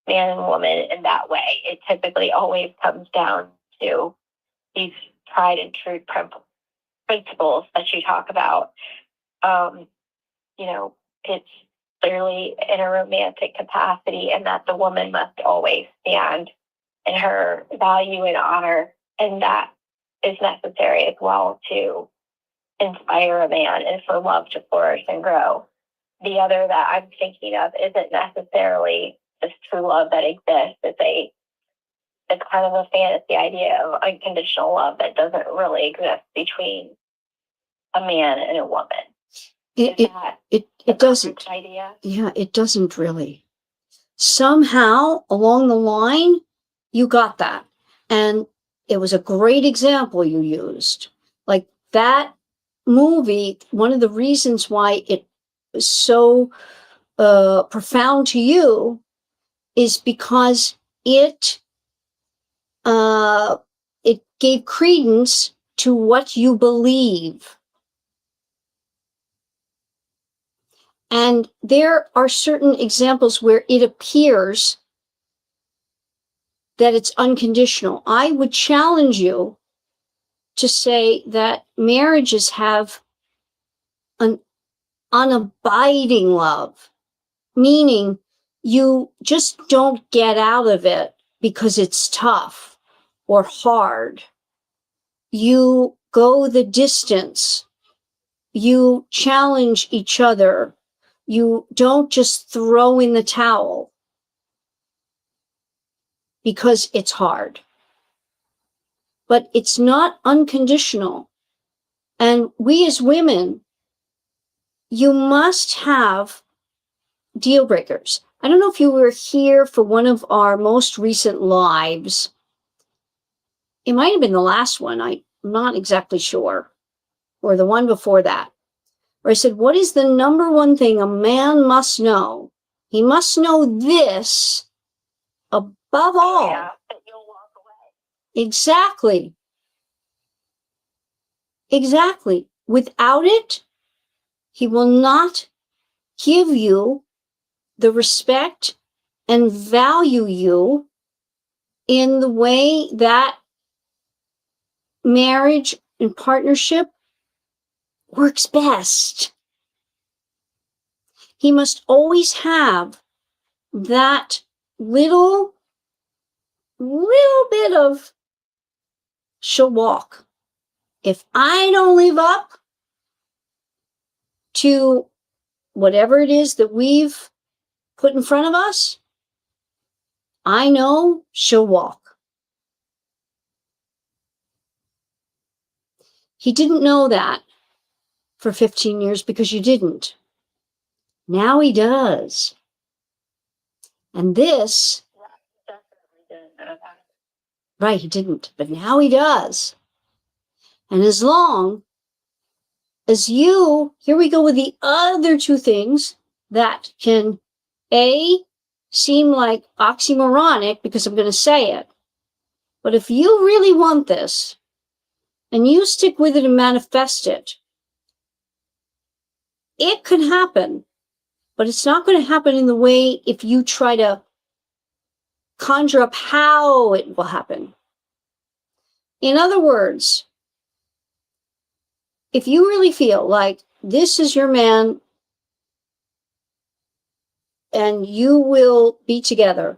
man and woman in that way. It typically always comes down to these tried and true principles that you talk about. It's clearly in a romantic capacity, and that the woman must always stand in her value and honor, and that is necessary as well to inspire a man and for love to flourish and grow. The other that I'm thinking of isn't necessarily this true love that exists. It's kind of a fantasy idea of unconditional love that doesn't really exist between a man and a woman. It doesn't. Idea? Yeah, it doesn't really. Somehow along the line, you got that. And it was a great example you used. Like that movie, one of the reasons why it was so profound to you is because it gave credence to what you believe. And there are certain examples where it appears that it's unconditional. I would challenge you to say that marriages have an unabiding love, meaning you just don't get out of it because it's tough or hard. You go the distance. You challenge each other. You don't just throw in the towel because it's hard. But it's not unconditional. And we as women, you must have deal breakers. I don't know if you were here for one of our most recent lives. It might have been the last one. I'm not exactly sure. Or the one before that. Where I said, what is the number one thing a man must know? He must know this above all. Yeah, that you'll walk away. Exactly. Exactly. Without it, he will not give you the respect and value you in the way that marriage and partnership works best. He must always have that little bit of she'll walk. If I don't live up to whatever it is that we've put in front of us, I know she'll walk. He didn't know that for 15 years because you didn't. Now he does. And this, Definitely didn't know that. right, he didn't, but now he does. And as long as you, here we go with the other two things that can, A, seem like oxymoronic because I'm going to say it. But if you really want this and you stick with it and manifest it, it could happen, but it's not going to happen in the way if you try to conjure up how it will happen. In other words, if you really feel like this is your man and you will be together,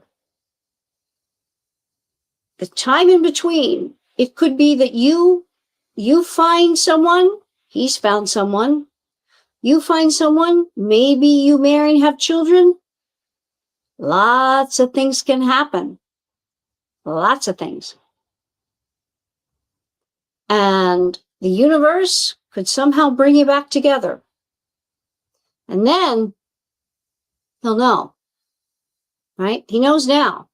the time in between, it could be that you find someone, he's found someone, you find someone, maybe you marry and have children. Lots of things can happen. Lots of things. And the universe could somehow bring you back together. And then he'll know, right? He knows now.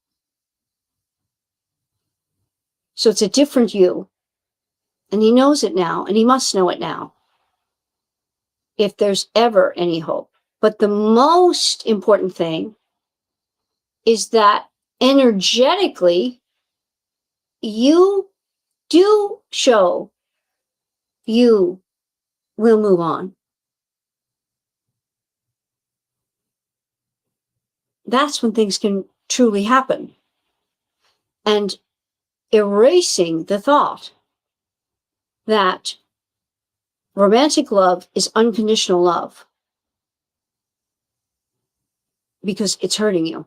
So it's a different you. And he knows it now, and he must know it now, if there's ever any hope. But the most important thing is that energetically, you do show you will move on, that's when things can truly happen. And erasing the thought that romantic love is unconditional love because it's hurting you.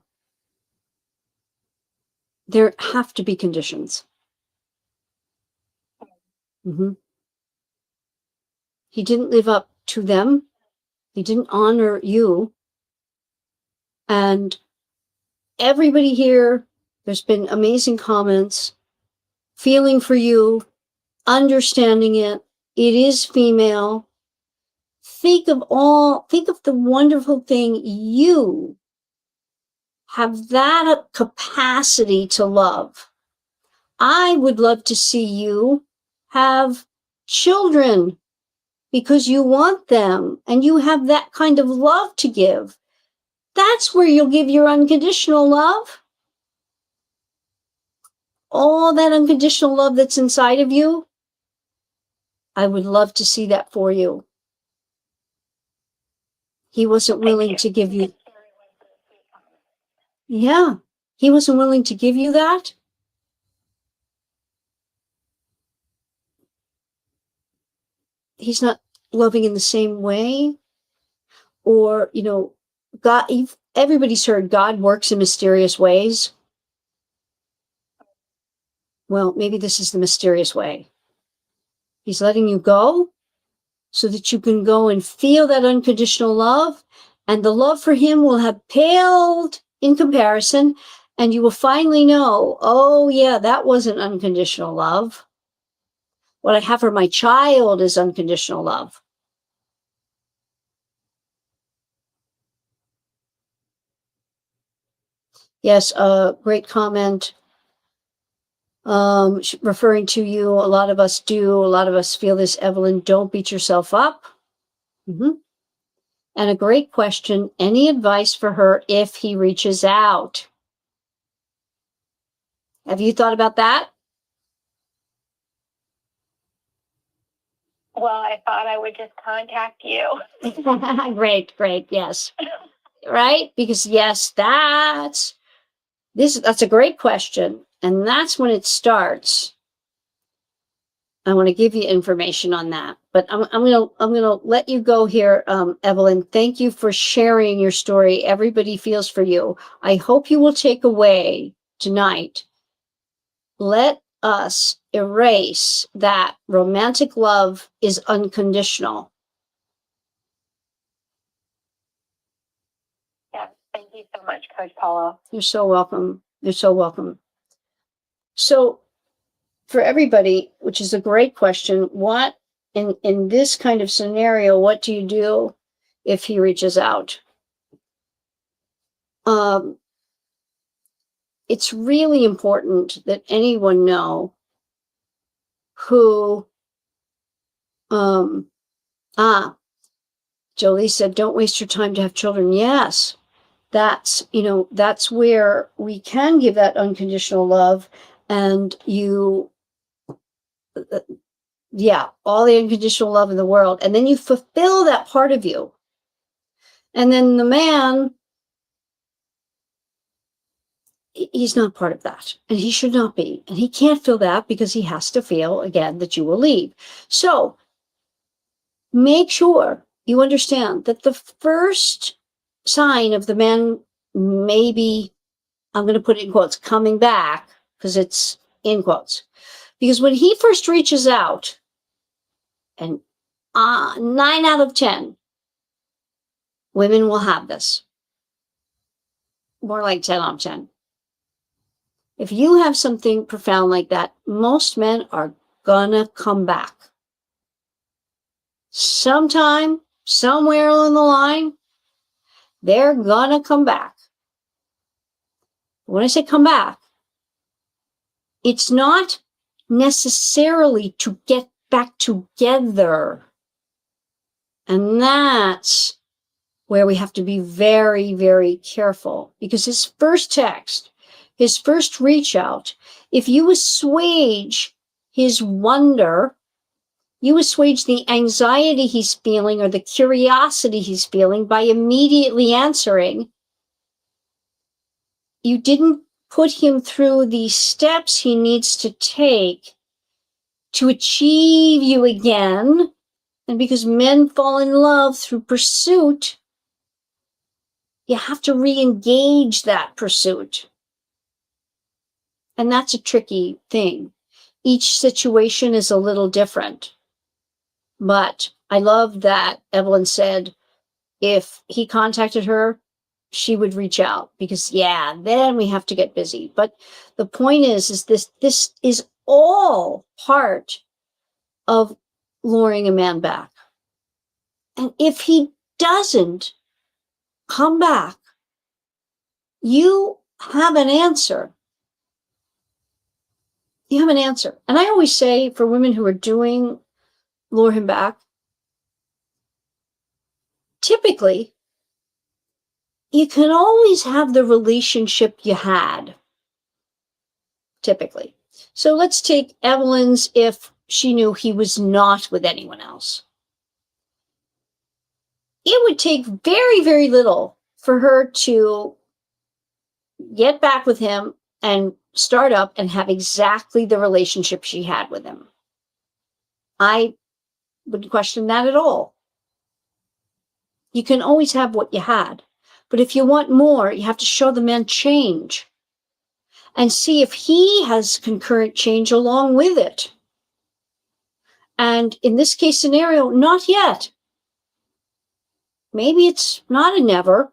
There have to be conditions. He didn't live up to them. He didn't honor you. And everybody here, there's been amazing comments, feeling for you, understanding it. It is female. Think of the wonderful thing you have, that capacity to love. I would love to see you have children because you want them and you have that kind of love to give. That's where you'll give your unconditional love. All that unconditional love that's inside of you, I would love to see that for you. He wasn't willing to give you. Yeah, he wasn't willing to give you that. He's not loving in the same way. Or, God, everybody's heard God works in mysterious ways. Well, maybe this is the mysterious way. He's letting you go so that you can go and feel that unconditional love, and the love for him will have paled in comparison, and you will finally know, oh yeah, that wasn't unconditional love. What I have for my child is unconditional love. Yes, great comment. Referring to you, a lot of us feel this, Evelyn. Don't beat yourself up. And a great question, any advice for her if he reaches out? Have you thought about that? Well, I thought I would just contact you. Great, yes. Right? Because yes, that's a great question. And that's when it starts. I want to give you information on that, but I'm gonna let you go here, Evelyn. Thank you for sharing your story. Everybody feels for you. I hope you will take away tonight. Let us erase that romantic love is unconditional. Yeah, thank you so much, Coach Paula. You're so welcome. You're so welcome. So, for everybody, which is a great question, what in this kind of scenario, what do you do if he reaches out? It's really important that anyone know who, Jolie said, don't waste your time to have children. Yes, that's where we can give that unconditional love, and all the unconditional love in the world. And then you fulfill that part of you. And then the man, he's not part of that. And he should not be. And he can't feel that because he has to feel, again, that you will leave. So make sure you understand that the first sign of the man, maybe, I'm going to put it in quotes, coming back, because it's in quotes. Because when he first reaches out, and 9 out of 10 women will have this. More like 10 out of 10. If you have something profound like that, most men are gonna come back. Sometime, somewhere along the line, they're gonna come back. When I say come back, it's not necessarily to get back together. And that's where we have to be very, very careful, because his first text, his first reach out, if you assuage his wonder, you assuage the anxiety he's feeling or the curiosity he's feeling by immediately answering, you didn't put him through the steps he needs to take to achieve you again. And because men fall in love through pursuit, you have to re-engage that pursuit. And that's a tricky thing. Each situation is a little different. But I love that Evelyn said if he contacted her, she would reach out, because then we have to get busy. But the point is this is all part of luring a man back. And if he doesn't come back, you have an answer. You have an answer. And I always say for women who are doing lure him back, typically, you can always have the relationship you had. Typically. So let's take Evelyn's if she knew he was not with anyone else. It would take very, very little for her to get back with him and start up and have exactly the relationship she had with him. I wouldn't question that at all. You can always have what you had. But if you want more, you have to show the man change and see if he has concurrent change along with it. And in this case scenario, not yet. Maybe it's not a never,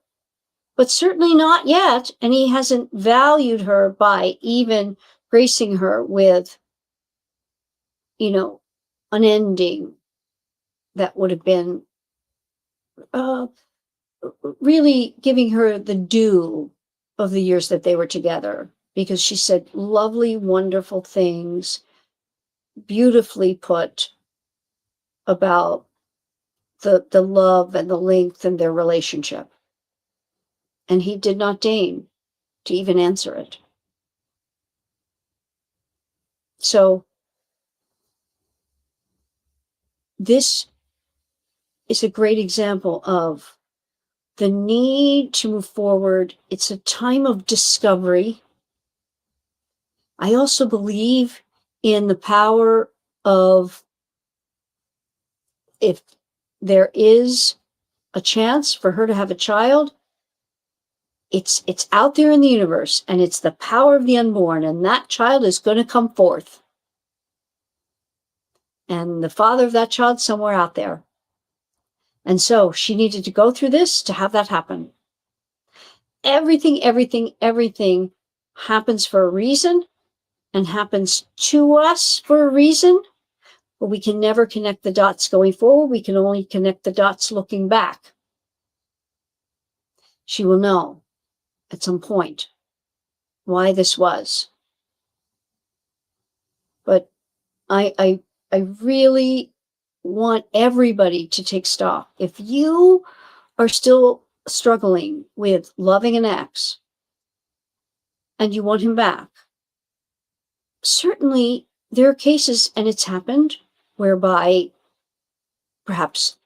but certainly not yet. And he hasn't valued her by even gracing her with, an ending that would have been really giving her the due of the years that they were together, because she said lovely, wonderful things, beautifully put about the love and the length in their relationship. And he did not deign to even answer it. So this is a great example of the need to move forward. It's a time of discovery. I also believe in the power of, if there is a chance for her to have a child, it's out there in the universe, and it's the power of the unborn, and that child is going to come forth. And the father of that child somewhere out there. And so she needed to go through this to have that happen. Everything happens for a reason and happens to us for a reason, but we can never connect the dots going forward. We can only connect the dots looking back. She will know at some point why this was. But I really want everybody to take stock. If you are still struggling with loving an ex and you want him back, certainly there are cases, and it's happened, whereby perhaps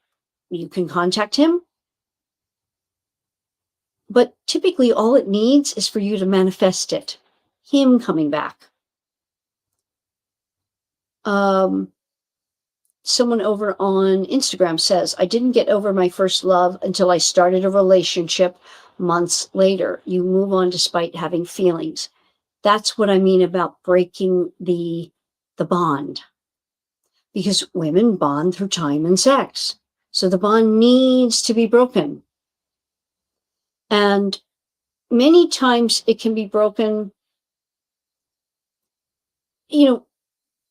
you can contact him. But typically all it needs is for you to manifest it, him coming back. Someone over on Instagram says, I didn't get over my first love until I started a relationship months later. You move on despite having feelings. That's what I mean about breaking the bond. Because women bond through time and sex. So the bond needs to be broken. And many times it can be broken,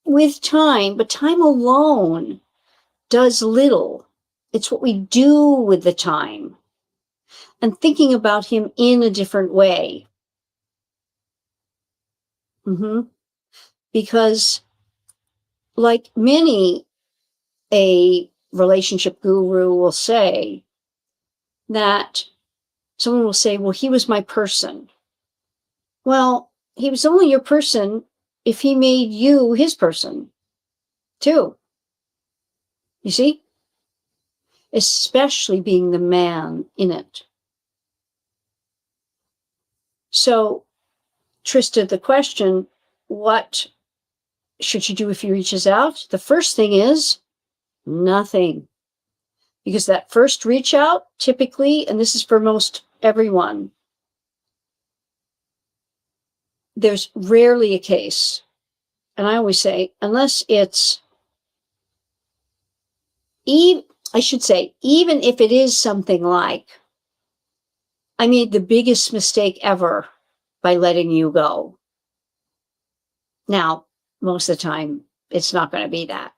with time, but time alone does little. It's what we do with the time and thinking about him in a different way. Because like many, a relationship guru will say that someone will say, well, he was my person. Well, he was only your person if he made you his person, too. You see? Especially being the man in it. So, Trista, the question, what should she do if he reaches out? The first thing is nothing. Because that first reach out, typically, and this is for most everyone, there's rarely a case, and I always say, unless it's, even if it is something like, I made the biggest mistake ever by letting you go. Now, most of the time, it's not going to be that.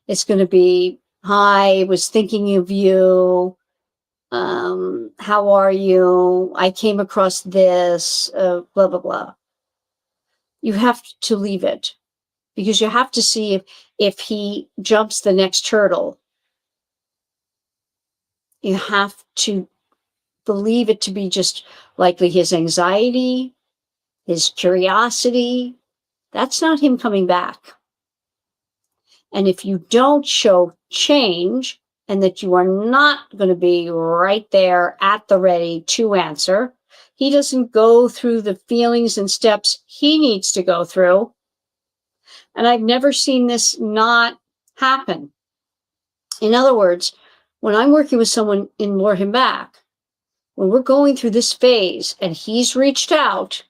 It's going to be, hi, I was thinking of you. How are you? I came across this, blah, blah, blah. You have to leave it because you have to see if he jumps the next hurdle. You have to believe it to be just likely his anxiety, his curiosity. That's not him coming back. And if you don't show change and that you are not going to be right there at the ready to answer, he doesn't go through the feelings and steps he needs to go through. And I've never seen this not happen. In other words, when I'm working with someone in Lure Him Back, when we're going through this phase and he's reached out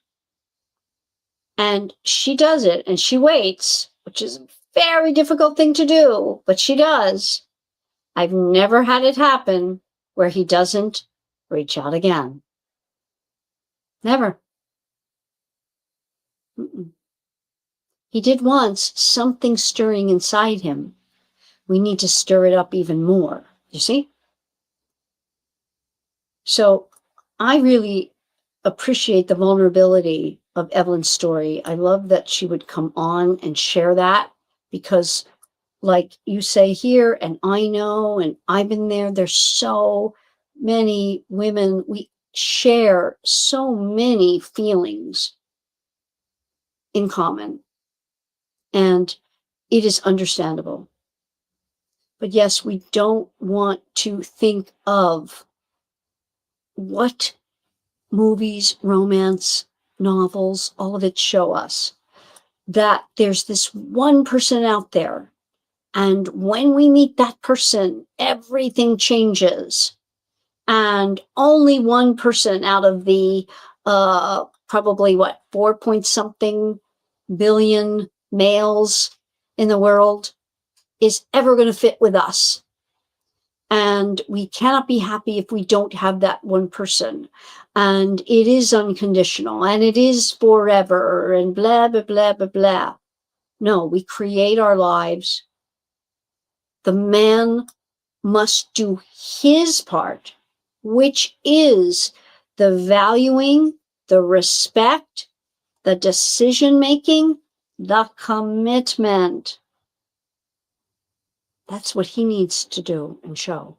and she does it and she waits, which is a very difficult thing to do, but she does. I've never had it happen where he doesn't reach out again. Never. Mm-mm. He did once, something stirring inside him. We need to stir it up even more. You see? So I really appreciate the vulnerability of Evelyn's story. I love that she would come on and share that because, like you say here, and I know, and I've been there, there's so many women, we share so many feelings in common. And it is understandable. But yes, we don't want to think of what movies, romance, novels, all of it show us. That there's this one person out there. And when we meet that person, everything changes. And only one person out of the probably 4 point something billion males in the world is ever going to fit with us. And we cannot be happy if we don't have that one person. And it is unconditional and it is forever and blah, blah, blah, blah, blah. No, we create our lives. The man must do his part, which is the valuing, the respect, the decision-making, the commitment. That's what he needs to do and show.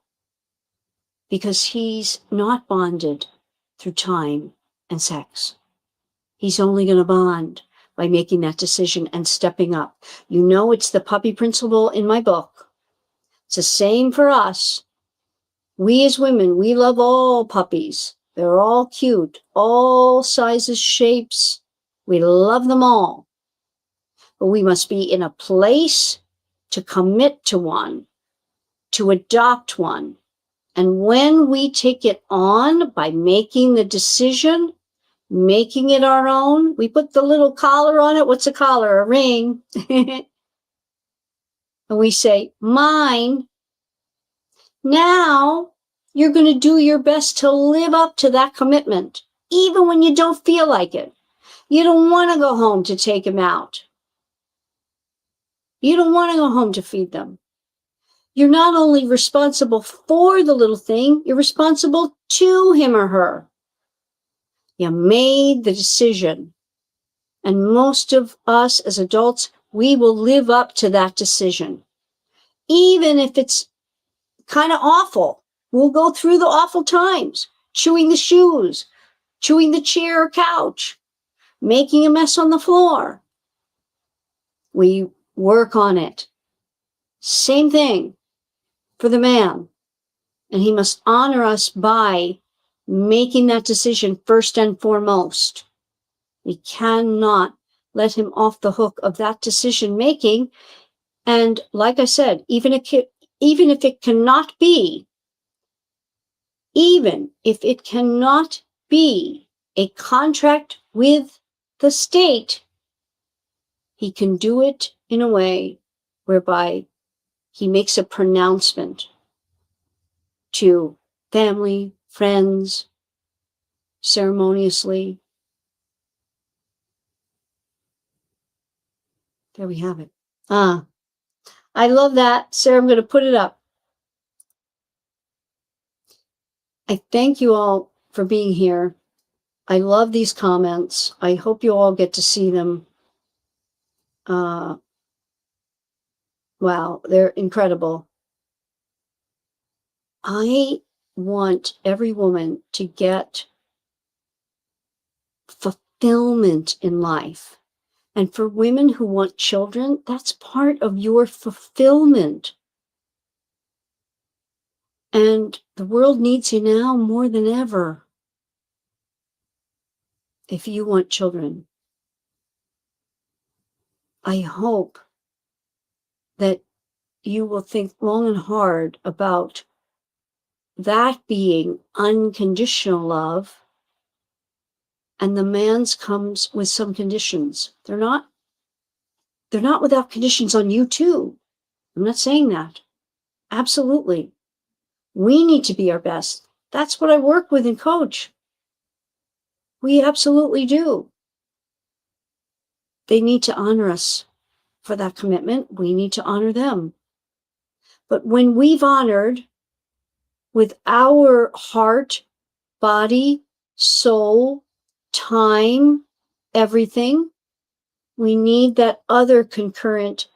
Because he's not bonded through time and sex. He's only going to bond by making that decision and stepping up. You know, it's the puppy principle in my book. It's the same for us. We as women, we love all puppies. They're all cute, all sizes, shapes. We love them all. But we must be in a place to commit to one, to adopt one. And when we take it on by making the decision, making it our own, we put the little collar on it. What's a collar? A ring. And we say, mine. Now you're going to do your best to live up to that commitment, even when you don't feel like it. You don't want to go home to take him out. You don't want to go home to feed them. You're not only responsible for the little thing, you're responsible to him or her. You made the decision. And most of us as adults, we will live up to that decision. Even if it's kind of awful. We'll go through the awful times, chewing the shoes, chewing the chair or couch. making a mess on the floor. We work on it. Same thing for the man. And he must honor us by making that decision first and foremost. We cannot let him off the hook of that decision making. And like I said, even if it cannot be a contract with the state, he can do it in a way whereby he makes a pronouncement to family, friends, ceremoniously. There we have it. I love that. Sarah, I'm going to put it up. I thank you all for being here. I love these comments. I hope you all get to see them. Wow, they're incredible. I want every woman to get fulfillment in life. And for women who want children, that's part of your fulfillment. And the world needs you now more than ever. If you want children, I hope that you will think long and hard about that being unconditional love, and the man's comes with some conditions. They're not without conditions on you too. I'm not saying that. Absolutely. We need to be our best. That's what I work with and coach. We absolutely do. They need to honor us for that commitment. We need to honor them. But when we've honored with our heart, body, soul, time, everything, we need that other concurrent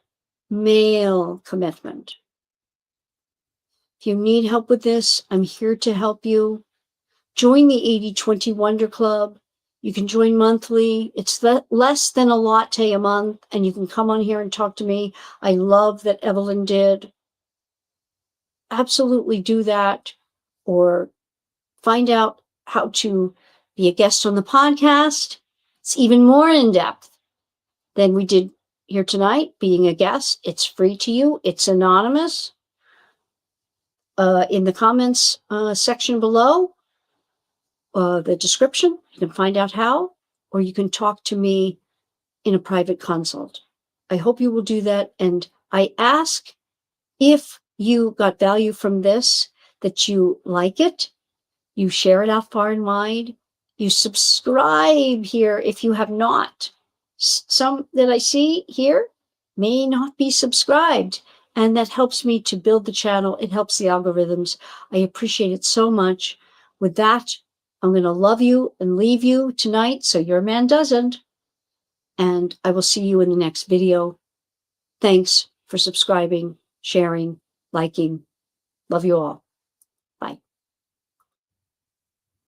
male commitment. If you need help with this, I'm here to help you. Join the 80/20 Wonder Club. You can join monthly. It's less than a latte a month, and you can come on here and talk to me. I love that Evelyn did. Absolutely do that, or find out how to be a guest on the podcast. It's even more in depth than we did here tonight, being a guest. It's free to you. It's anonymous. In the comments section below, the description, you can find out how, or you can talk to me in a private consult. I hope you will do that. And I ask, if you got value from this, that you like it, you share it out far and wide, you subscribe here if you have not. Some that I see here may not be subscribed, and that helps me to build the channel. It helps the algorithms. I appreciate it so much. With that, I'm going to love you and leave you tonight so your man doesn't. And I will see you in the next video. Thanks for subscribing, sharing, liking. Love you all.